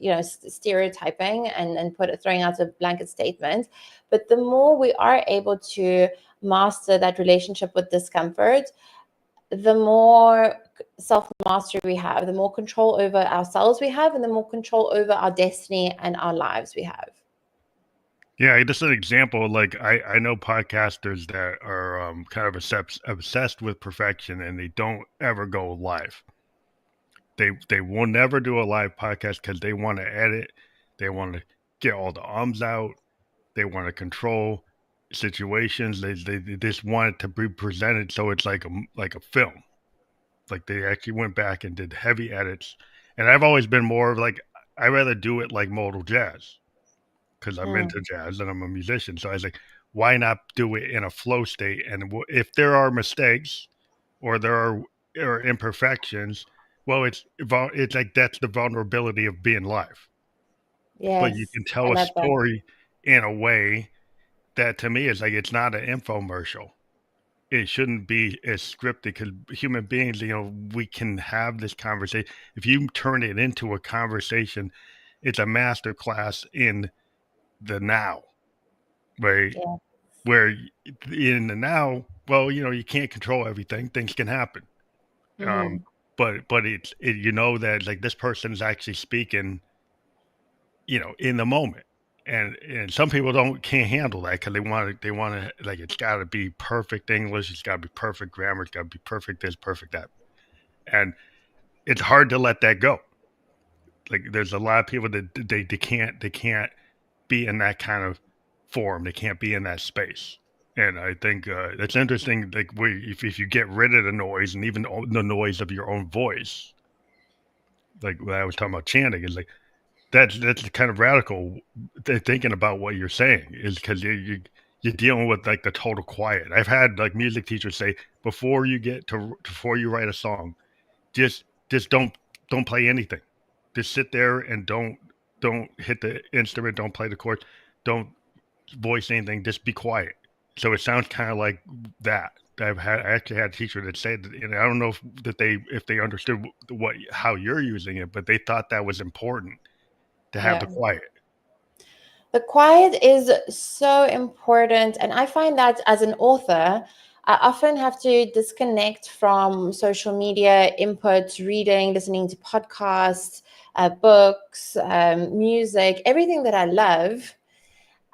stereotyping and throwing out a blanket statement. But the more we are able to master that relationship with discomfort, the more self mastery we have, the more control over ourselves we have, and the more control over our destiny and our lives we have. Yeah, just an example. Like I know podcasters that are kind of obsessed with perfection, and they don't ever go live. They will never do a live podcast because they want to edit, they want to get all the ums out, they want to control situations. They just want it to be presented so it's like a film. Like they actually went back and did heavy edits. And I've always been more of like I rather do it like modal jazz because I'm Mm, into jazz and I'm a musician. So I was like, why not do it in a flow state? And if there are mistakes or there are imperfections, well, it's like that's the vulnerability of being live. But you yes, can I tell a love that. story in a way that to me is like it's not an infomercial. It shouldn't be as scripted because human beings, we can have this conversation. If you turn it into a conversation, it's a master class in the now, right? Yeah. Where in the now, well, you can't control everything. Things can happen. Um, Mm-hmm. but you know that like this person is actually speaking, in the moment. And some people don't can't handle that because they want to like it's got to be perfect English, it's got to be perfect grammar, it's got to be perfect this, perfect that, and it's hard to let that go. Like there's a lot of people that they can't be in that kind of form. They can't be in that space. And I think it's interesting. Like if you get rid of the noise and even the noise of your own voice, like when I was talking about chanting, is like that's kind of radical. Thinking about what you're saying is because you're dealing with like the total quiet. I've had like music teachers say before you write a song, just don't play anything. Just sit there and don't hit the instrument, don't play the chords, don't voice anything, just be quiet. So it sounds kind of like that. I actually had a teacher that said, and I don't know if they understood what how you're using it, but they thought that was important to have the Yeah. quiet. The quiet is so important. And I find that as an author, I often have to disconnect from social media input, reading, listening to podcasts, books, music, everything that I love.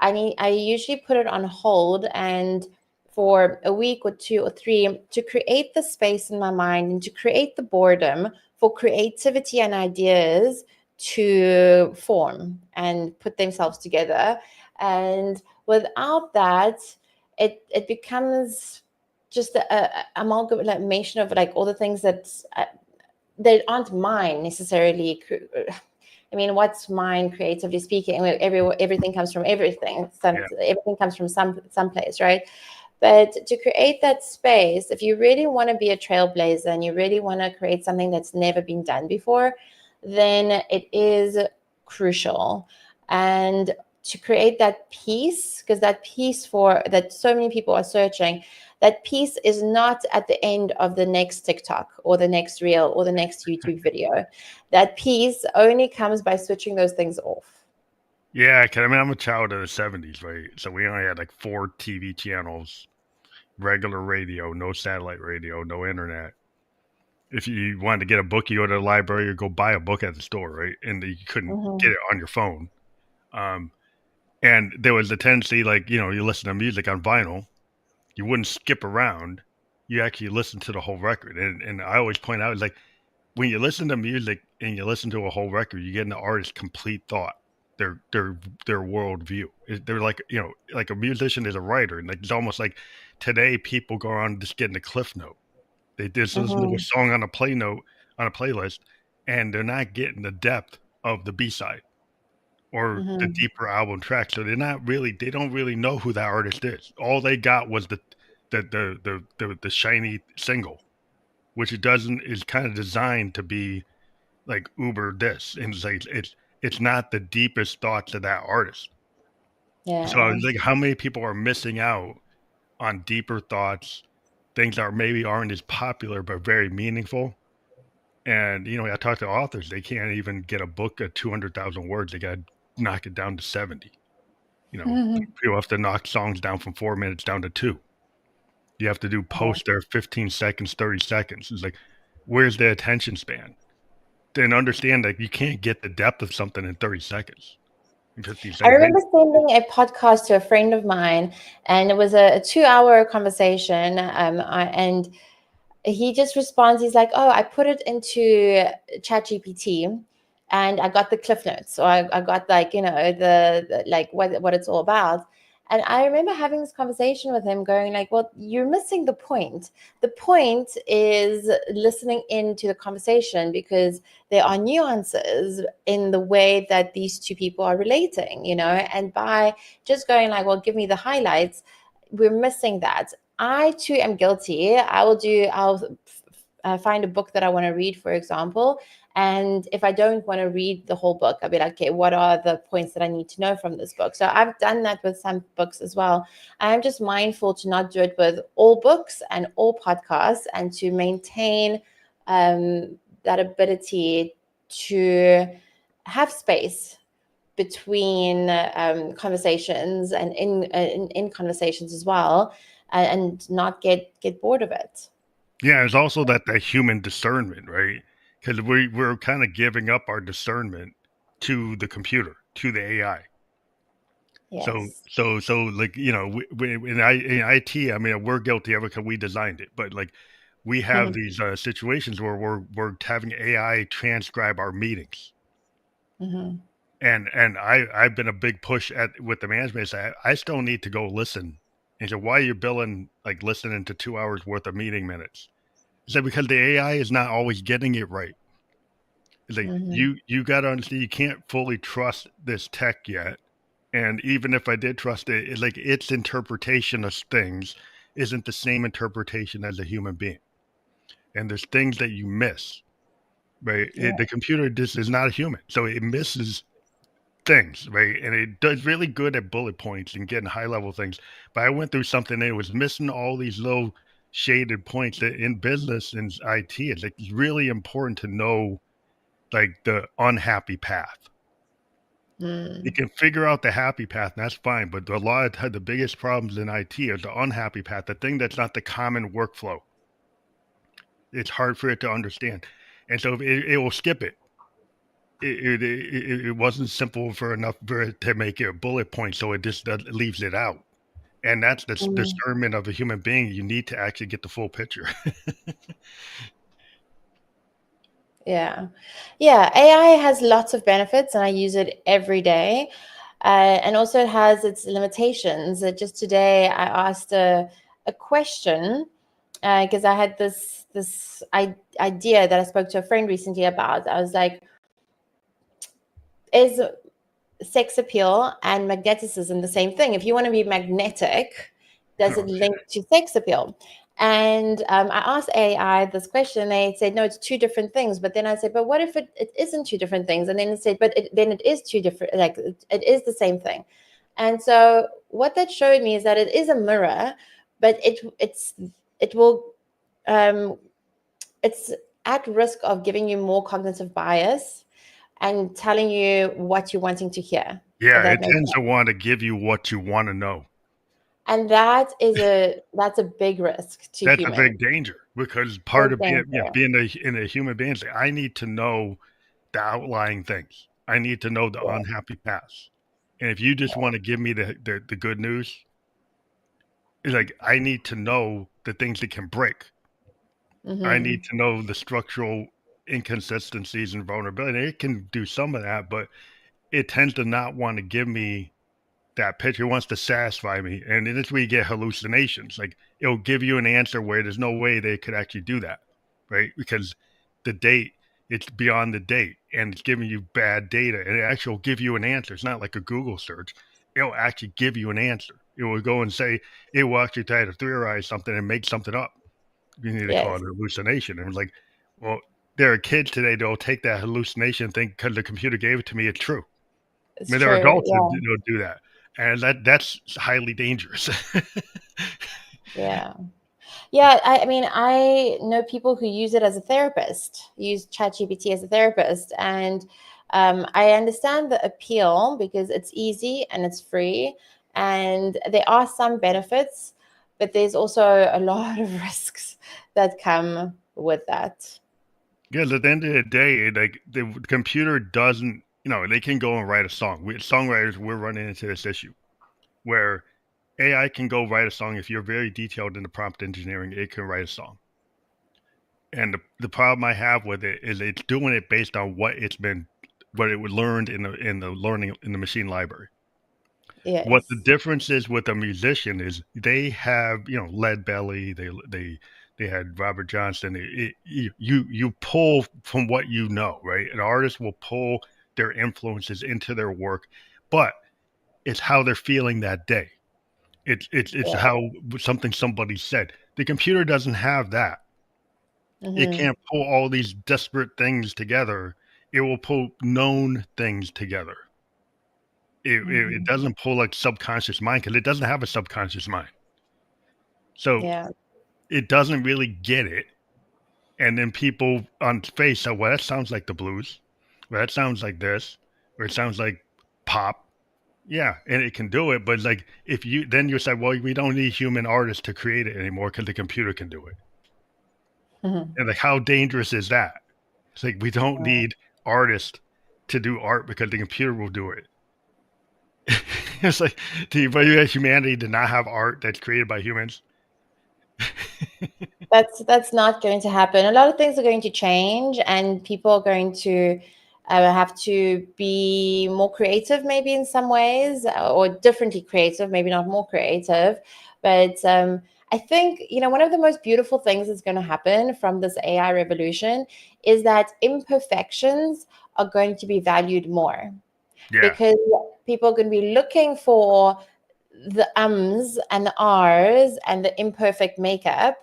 I usually put it on hold and for a week or two or three to create the space in my mind and to create the boredom for creativity and ideas to form and put themselves together. And without that, it becomes just a amalgamation of like all the things that aren't mine necessarily. I mean, what's mine creatively speaking? Everything comes from everything. Yeah. Everything comes from some place, right? But to create that space, if you really want to be a trailblazer and you really want to create something that's never been done before, then it is crucial. And to create that peace, because that peace for that so many people are searching, that peace is not at the end of the next TikTok or the next reel or the next YouTube video. That peace only comes by switching those things off. Yeah, 'cause, I mean, I'm a child of the '70s, right? So we only had like 4 TV channels, regular radio, no satellite radio, no internet. If you wanted to get a book, you go to the library or go buy a book at the store, right? And you couldn't get Mm-hmm. it on your phone. Um, and there was a tendency, like, you listen to music on vinyl, you wouldn't skip around. You actually listen to the whole record. And I always point out, like, when you listen to music and you listen to a whole record, you get an artist's complete thought, their worldview. They're like, like a musician is a writer. And like, it's almost like today people go around just getting the cliff note. They just listen to a Mm-hmm. song on a playlist, and they're not getting the depth of the B side or the Mm-hmm. deeper album track. So they don't really know who that artist is. All they got was the shiny single, which it doesn't is kind of designed to be like Uber this, and it's like it's not the deepest thoughts of that artist. So Yeah. it's like how many people are missing out on deeper thoughts, things that maybe aren't as popular but very meaningful And I talk to authors; they can't even get a book at 200,000 words. They got to knock it down to 70. People have to knock songs down from 4 minutes down to two. You have to do posts that are 15 seconds, 30 seconds. It's like, where's the attention span? Then understand that you can't get the depth of something in 30 seconds, in 15 I seconds. remember sending a podcast to a friend of mine, and it was a 2 hour conversation. And he just responds, he's like, oh, I put it into ChatGPT and I got the cliff notes, or I got, like, the like what it's all about. And I remember having this conversation with him, going like, well, you're missing the point. The point is listening into the conversation, because there are nuances in the way that these two people are relating, and by just going like, well, give me the highlights, we're missing that. I too am guilty. I'll find a book that I want to read, for example. And if I don't want to read the whole book, I'll be like, okay, what are the points that I need to know from this book? So I've done that with some books as well. I'm just mindful to not do it with all books and all podcasts, and to maintain that ability to have space between conversations, and in conversations as well, and not get bored of it. Yeah, there's also that human discernment, right? Because we're kind of giving up our discernment to the computer, to the AI. So Yes. like in IT, I mean, we're guilty of it because we designed it. But like, we have these situations where we're having AI transcribe our meetings, Hmm. and I've been a big push at with the management. Say I still need to go listen. And so why are you billing, like, listening to 2 hours worth of meeting minutes? I said because the AI is not always getting it right. It's like Hmm. you got to understand, you can't fully trust this tech yet. And even if I did trust it, like, its interpretation of things isn't the same interpretation as a human being. And there's things that you miss, right? Yeah. The computer just is not a human, so it misses things, right? And it does really good at bullet points and getting high level things. But I went through something that was missing all these little shaded points that in business and IT. It's like really important to know, like, the unhappy path. You Mm. can figure out the happy path, and that's fine. But a lot of the biggest problems in IT is the unhappy path, the thing that's not the common workflow. It's hard for it to understand, and so it will skip it. It wasn't simple for enough for it to make it a bullet point, so it just leaves it out. And that's the Mm. discernment of a human being. You need to actually get the full picture. Yeah. Yeah. AI has lots of benefits, and I use it every day. And also, it has its limitations. Just today, I asked a question, because I had this idea that I spoke to a friend recently about. I was like, is sex appeal and magneticism the same thing? If you want to be magnetic, does it Oh, link to sex appeal? And I asked AI this question. They said, no, it's two different things. But then I said, but what if it isn't two different things? And then it said, but then it is two different, like, it is the same thing. And so what that showed me is that it is a mirror, but it will um, it's at risk of giving you more cognitive bias and telling you what you're wanting to hear, if yeah, that it makes tends to sense. want to give you what you want to know. And that's a big risk to That's a humans. big danger because part Big of being, danger. being in a human being is, like, I need to know the outlying things. I need to know the Yeah. unhappy past. And if you just want to give me the good news, it's like, I need to know the things that can break. I need Hmm. to know the structural inconsistencies and vulnerability. It can do some of that, but it tends to not want to give me that picture. It wants to satisfy me. And then that's where you get hallucinations. Like, it'll give you an answer where there's no way they could actually do that, right? Because the date, it's beyond the date, and it's giving you bad data. And it actually will give you an answer. It's not like a Google search. It'll actually give you an answer. It will go and say, it will actually try to theorize something and make something up. You need to call it Yes, a hallucination. And it was like, well, there are kids today that'll take that hallucination and think because the computer gave it to me, it's true. I it's mean, there are true. adults that Yeah, do that, and that's highly dangerous. yeah. Yeah, I mean, I know people who use it as a therapist, use ChatGPT as a therapist, and I understand the appeal because it's easy and it's free, and there are some benefits, but there's also a lot of risks that come with that. Because at the end of the day, like the computer doesn't, they can go and write a song. Songwriters, we're running into this issue where AI can go write a song. If you're very detailed in the prompt engineering, it can write a song. And the problem I have with it is it's doing it based on what it would learned in the learning in the machine library. What the Yes. difference is with a musician is they have, Lead Belly, they had Robert Johnson. You pull from what you know, right? An artist will pull their influences into their work, but it's how they're feeling that day. It's Yeah. how somebody said. The computer doesn't have that. It Hmm. can't pull all these disparate things together. It will pull known things together. It Hmm. doesn't pull like subconscious mind because it doesn't have a subconscious mind. So Yeah. it doesn't really get it. And then people on face say, well, that sounds like the blues. Well, that sounds like this. Or it sounds like pop. Yeah, and it can do it. But like if you then you say, well, we don't need human artists to create it anymore because the computer can do it. Hmm. And like how dangerous is that? It's like we don't need artists to do art because the computer will do it. It's like, do you believe that humanity did not have art that's created by humans? That's not going to happen. A lot of things are going to change, and people are going to have to be more creative, maybe in some ways, or differently creative, maybe not more creative. But I think one of the most beautiful things that's going to happen from this AI revolution is that imperfections are going to be valued more Yeah. because people are going to be looking for the ums and the r's and the imperfect makeup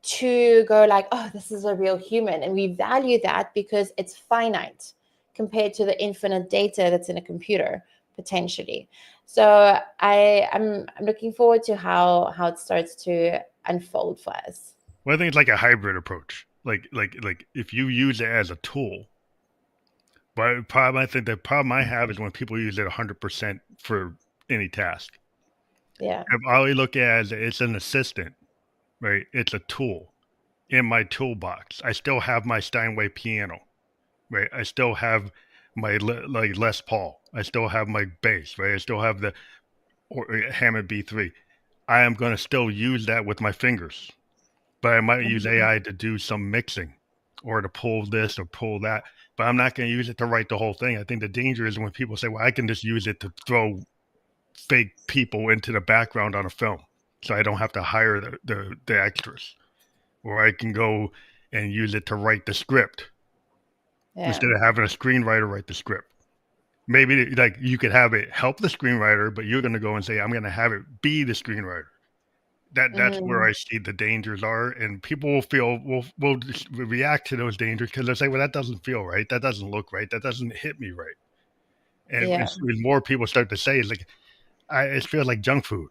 to go like, oh, this is a real human. And we value that because it's finite compared to the infinite data that's in a computer potentially. So I'm looking forward to how it starts to unfold for us. Well, I think it's like a hybrid approach. Like if you use it as a tool, but I think the problem I have is when people use it 100% for any task. Yeah. If I look at it as it's an assistant, right? It's a tool in my toolbox. I still have my Steinway piano, right? I still have my like Les Paul. I still have my bass, right? I still have the Hammond B3. I am going to still use that with my fingers, but I might use Mhm. AI to do some mixing or to pull this or pull that. But I'm not going to use it to write the whole thing. I think the danger is when people say, well, I can just use it to throw fake people into the background on a film. So I don't have to hire the extras. Or I can go and use it to write the script Yeah. instead of having a screenwriter write the script. Maybe like you could have it help the screenwriter, but you're going to go and say, I'm going to have it be the screenwriter. That's where Hmm. I see the dangers are, and people will react to those dangers because they say, "Well, that doesn't feel right. That doesn't look right. That doesn't hit me right." And Yeah. when more people start to say, "It's like it feels like junk food."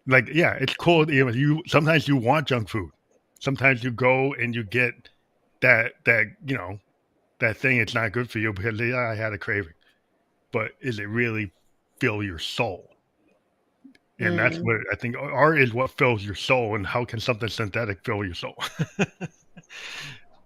Like, yeah, it's cool. You sometimes you want junk food. Sometimes you go and you get that that thing. It's not good for you because I had a craving. But is it really fill your soul? And that's Mm. what I think art is what fills your soul. And how can something synthetic fill your soul?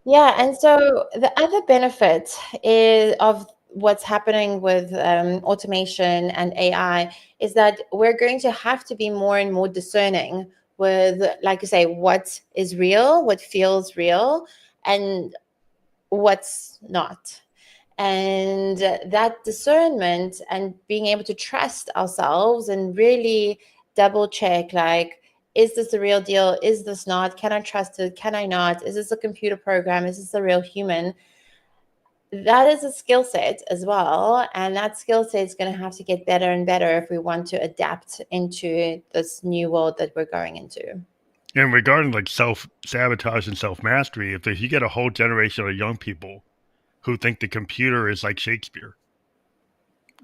Yeah, and so the other benefit is of what's happening with automation and AI is that we're going to have to be more and more discerning with, like you say, what is real, what feels real, and what's not. And that discernment and being able to trust ourselves and really double check, like, is this the real deal? Is this not? Can I trust it? Can I not? Is this a computer program? Is this a real human? That is a skill set as well. And that skill set is going to have to get better and better if we want to adapt into this new world that we're going into. And regarding like self-sabotage and self-mastery, if you get a whole generation of young people who think the computer is like Shakespeare,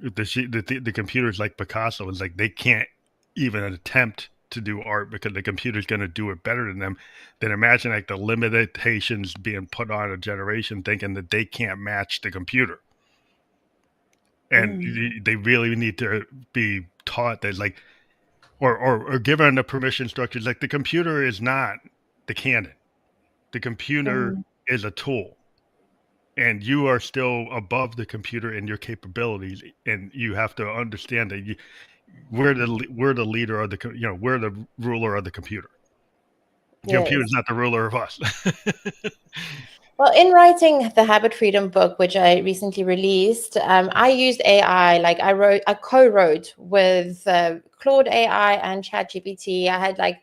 the computer is like Picasso, it's like they can't even attempt to do art because the computer's going to do it better than them, then imagine like the limitations being put on a generation thinking that they can't match the computer. And Mm, they really need to be taught that, like, or given the permission structures, like the computer is not the canon. The computer mhm. is a tool, and you are still above the computer in your capabilities, and you have to understand that we're the leader of we're the ruler of the computer. The computer's Yes. not the ruler of us. Well, in writing the Habit Freedom book, which I recently released, I used AI. Like I co-wrote with Claude AI and ChatGPT. I had like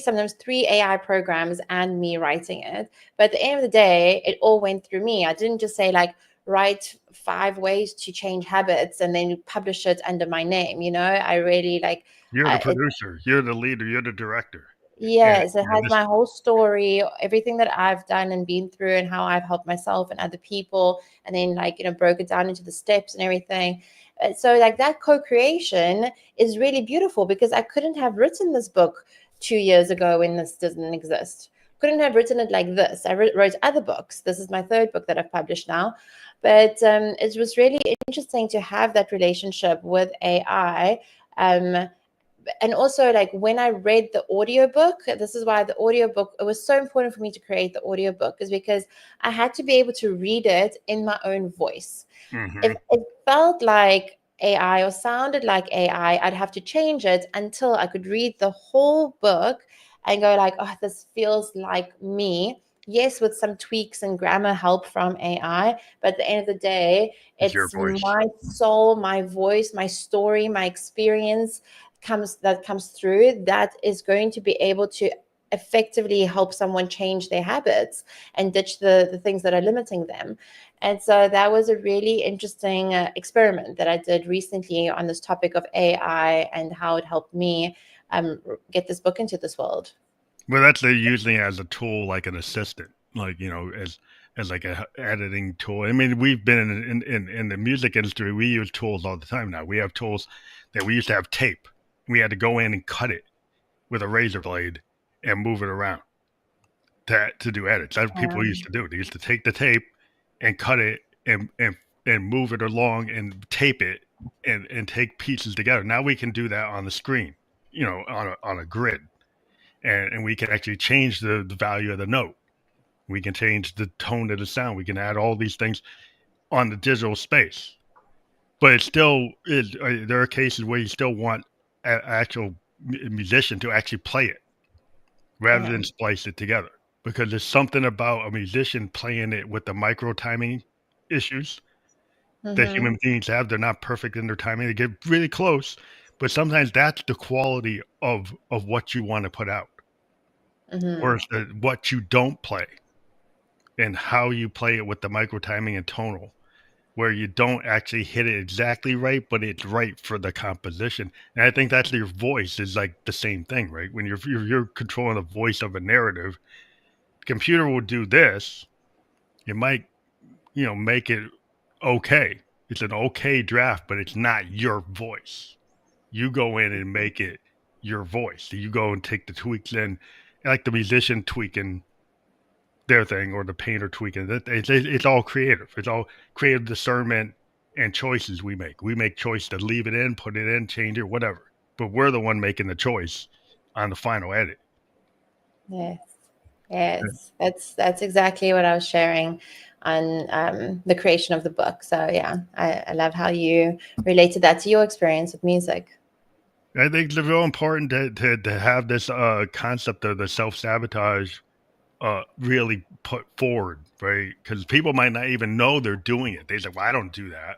sometimes three AI programs and me writing it. But at the end of the day, it all went through me. I didn't just say like write 5 ways to change habits and then publish it under my name. I really like. You're the It producer. You're the leader. You're the director. And Yes, it has this my whole story, everything that I've done and been through, and how I've helped myself and other people, and then like broke it down into the steps and everything. So like that co-creation is really beautiful because I couldn't have written this book 2 years ago when this doesn't exist. Couldn't have written it like this. I wrote other books. This is my third book that I've published now, but it was really interesting to have that relationship with AI. And also like when I read the audiobook, this is why the audiobook, it was so important for me to create the audiobook, is because I had to be able to read it in my own voice. If Mhm. it felt like AI or sounded like AI, I'd have to change it until I could read the whole book and go like, oh, this feels like me. Yes, with some tweaks and grammar help from AI, but at the end of the day, It's your it's voice. my soul, my voice, my story, my experience comes through that is going to be able to effectively help someone change their habits and ditch the things that are limiting them. And so that was a really interesting experiment that I did recently on this topic of AI and how it helped me get this book into this world. Well, that's they're using it as a tool, like an assistant, like as like a editing tool. I mean, we've been in the music industry. We use tools all the time now. We have tools that we used to have tape. We had to go in and cut it with a razor blade and move it around to do edits. That's what people used Um, to do. They used to take the tape and cut it and move it along and tape it and take pieces together. Now we can do that on the screen, on a grid, and we can actually change the value of the note. We can change the tone of the sound. We can add all these things on the digital space. But it still is. There are cases where you still want an actual musician to actually play it rather yeah. than splice it together. Because there's something about a musician playing it with the micro timing issues that Mm-hmm. human beings have. They're not perfect in their timing. They get really close, but sometimes that's the quality of what you want to put out, or Mm-hmm. it's what you don't play and how you play it with the micro timing and tonal, where you don't actually hit it exactly right, but it's right for the composition. And I think that's your voice is like the same thing, right? When you're controlling the voice of a narrative, the computer will do this. It might, make it okay. It's an okay draft, but it's not your voice. You go in and make it your voice. You go and take the tweaks in, like the musician tweaking their thing or the painter tweaking. It's all creative. It's all creative discernment and choices we make. We make choice to leave it in, put it in, change it, whatever. But we're the one making the choice on the final edit. Yes. Yes. That's exactly what I was sharing on the creation of the book. So yeah, I love how you related that to your experience with music. I think it's real important to have this concept of the self sabotage really put forward, right? Because people might not even know they're doing it. They say, "Well, I don't do that,"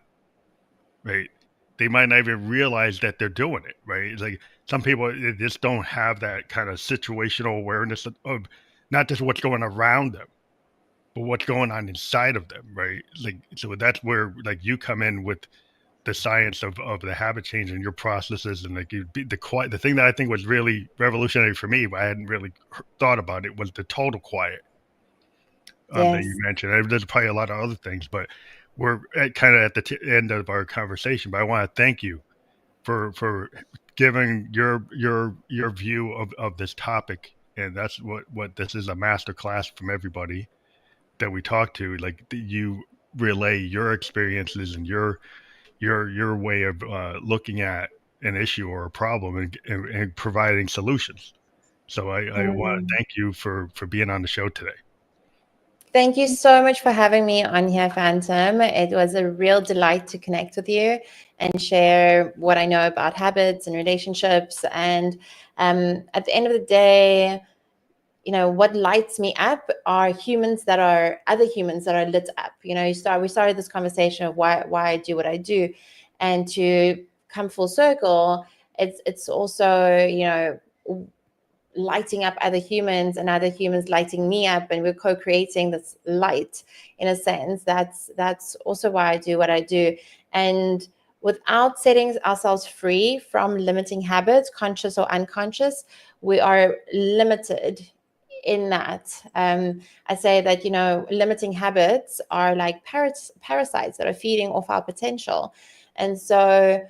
right? They might not even realize that they're doing it, right? It's like some people they just don't have that kind of situational awareness of not just what's going around them, but what's going on inside of them, right? Like so that's where like you come in with the science of the habit change and your processes and like you be the quiet. The thing that I think was really revolutionary for me, but I hadn't really thought about it, was the total quiet that you Yes. mentioned. There's probably a lot of other things, but we're kind of at the end of our conversation. But I want to thank you for giving your view of this topic. And that's what this is, a master class from everybody that we talk to. Like you relay your experiences and your way of looking at an issue or a problem, and providing solutions. So I want to Mm. thank you for being on the show today. Thank you so much for having me on here, Phantom. It was a real delight to connect with you and share what I know about habits and relationships. And at the end of the day, what lights me up are other humans that are lit up. We started this conversation of why I do what I do, and to come full circle, it's also lighting up other humans and other humans lighting me up, and we're co-creating this light in a sense. That's also why I do what I do. And without setting ourselves free from limiting habits, conscious or unconscious, we are limited in that. I say that limiting habits are like parasites that are feeding off our potential. And so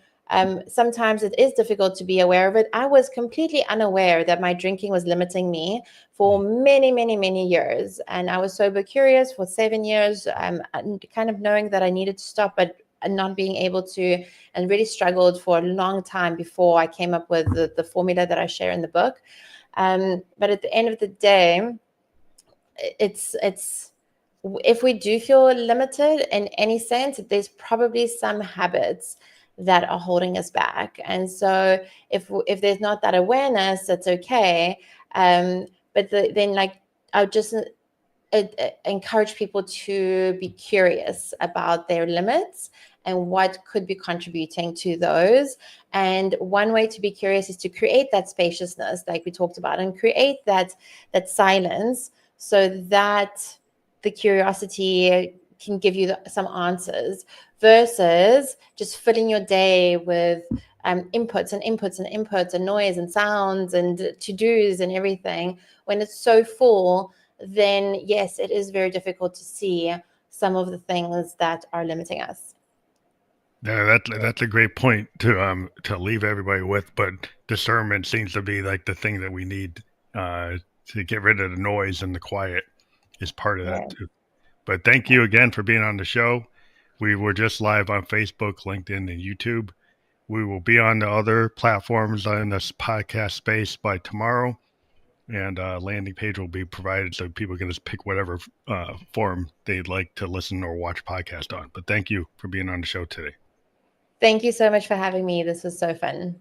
sometimes it is difficult to be aware of it. I was completely unaware that my drinking was limiting me for many, many, many years. And I was sober curious for 7 years, kind of knowing that I needed to stop, but not being able to, and really struggled for a long time before I came up with the formula that I share in the book. But at the end of the day, it's if we do feel limited in any sense, there's probably some habits that are holding us back. And so if there's not that awareness, that's okay. But then, like, I would just encourage people to be curious about their limits and what could be contributing to those. And one way to be curious is to create that spaciousness, like we talked about, and create that silence, so that the curiosity can give you some answers, versus just filling your day with inputs and inputs and inputs and noise and sounds and to-dos and everything. When it's so full, then yes, it is very difficult to see some of the things that are limiting us. Yeah, that's a great point to leave everybody with. But discernment seems to be like the thing that we need to get rid of the noise, and the quiet is part of that Yeah. too. But thank you again for being on the show. We were just live on Facebook, LinkedIn, and YouTube. We will be on the other platforms in this podcast space by tomorrow, and a landing page will be provided so people can just pick whatever form they'd like to listen or watch podcast on. But thank you for being on the show today. Thank you so much for having me. This was so fun.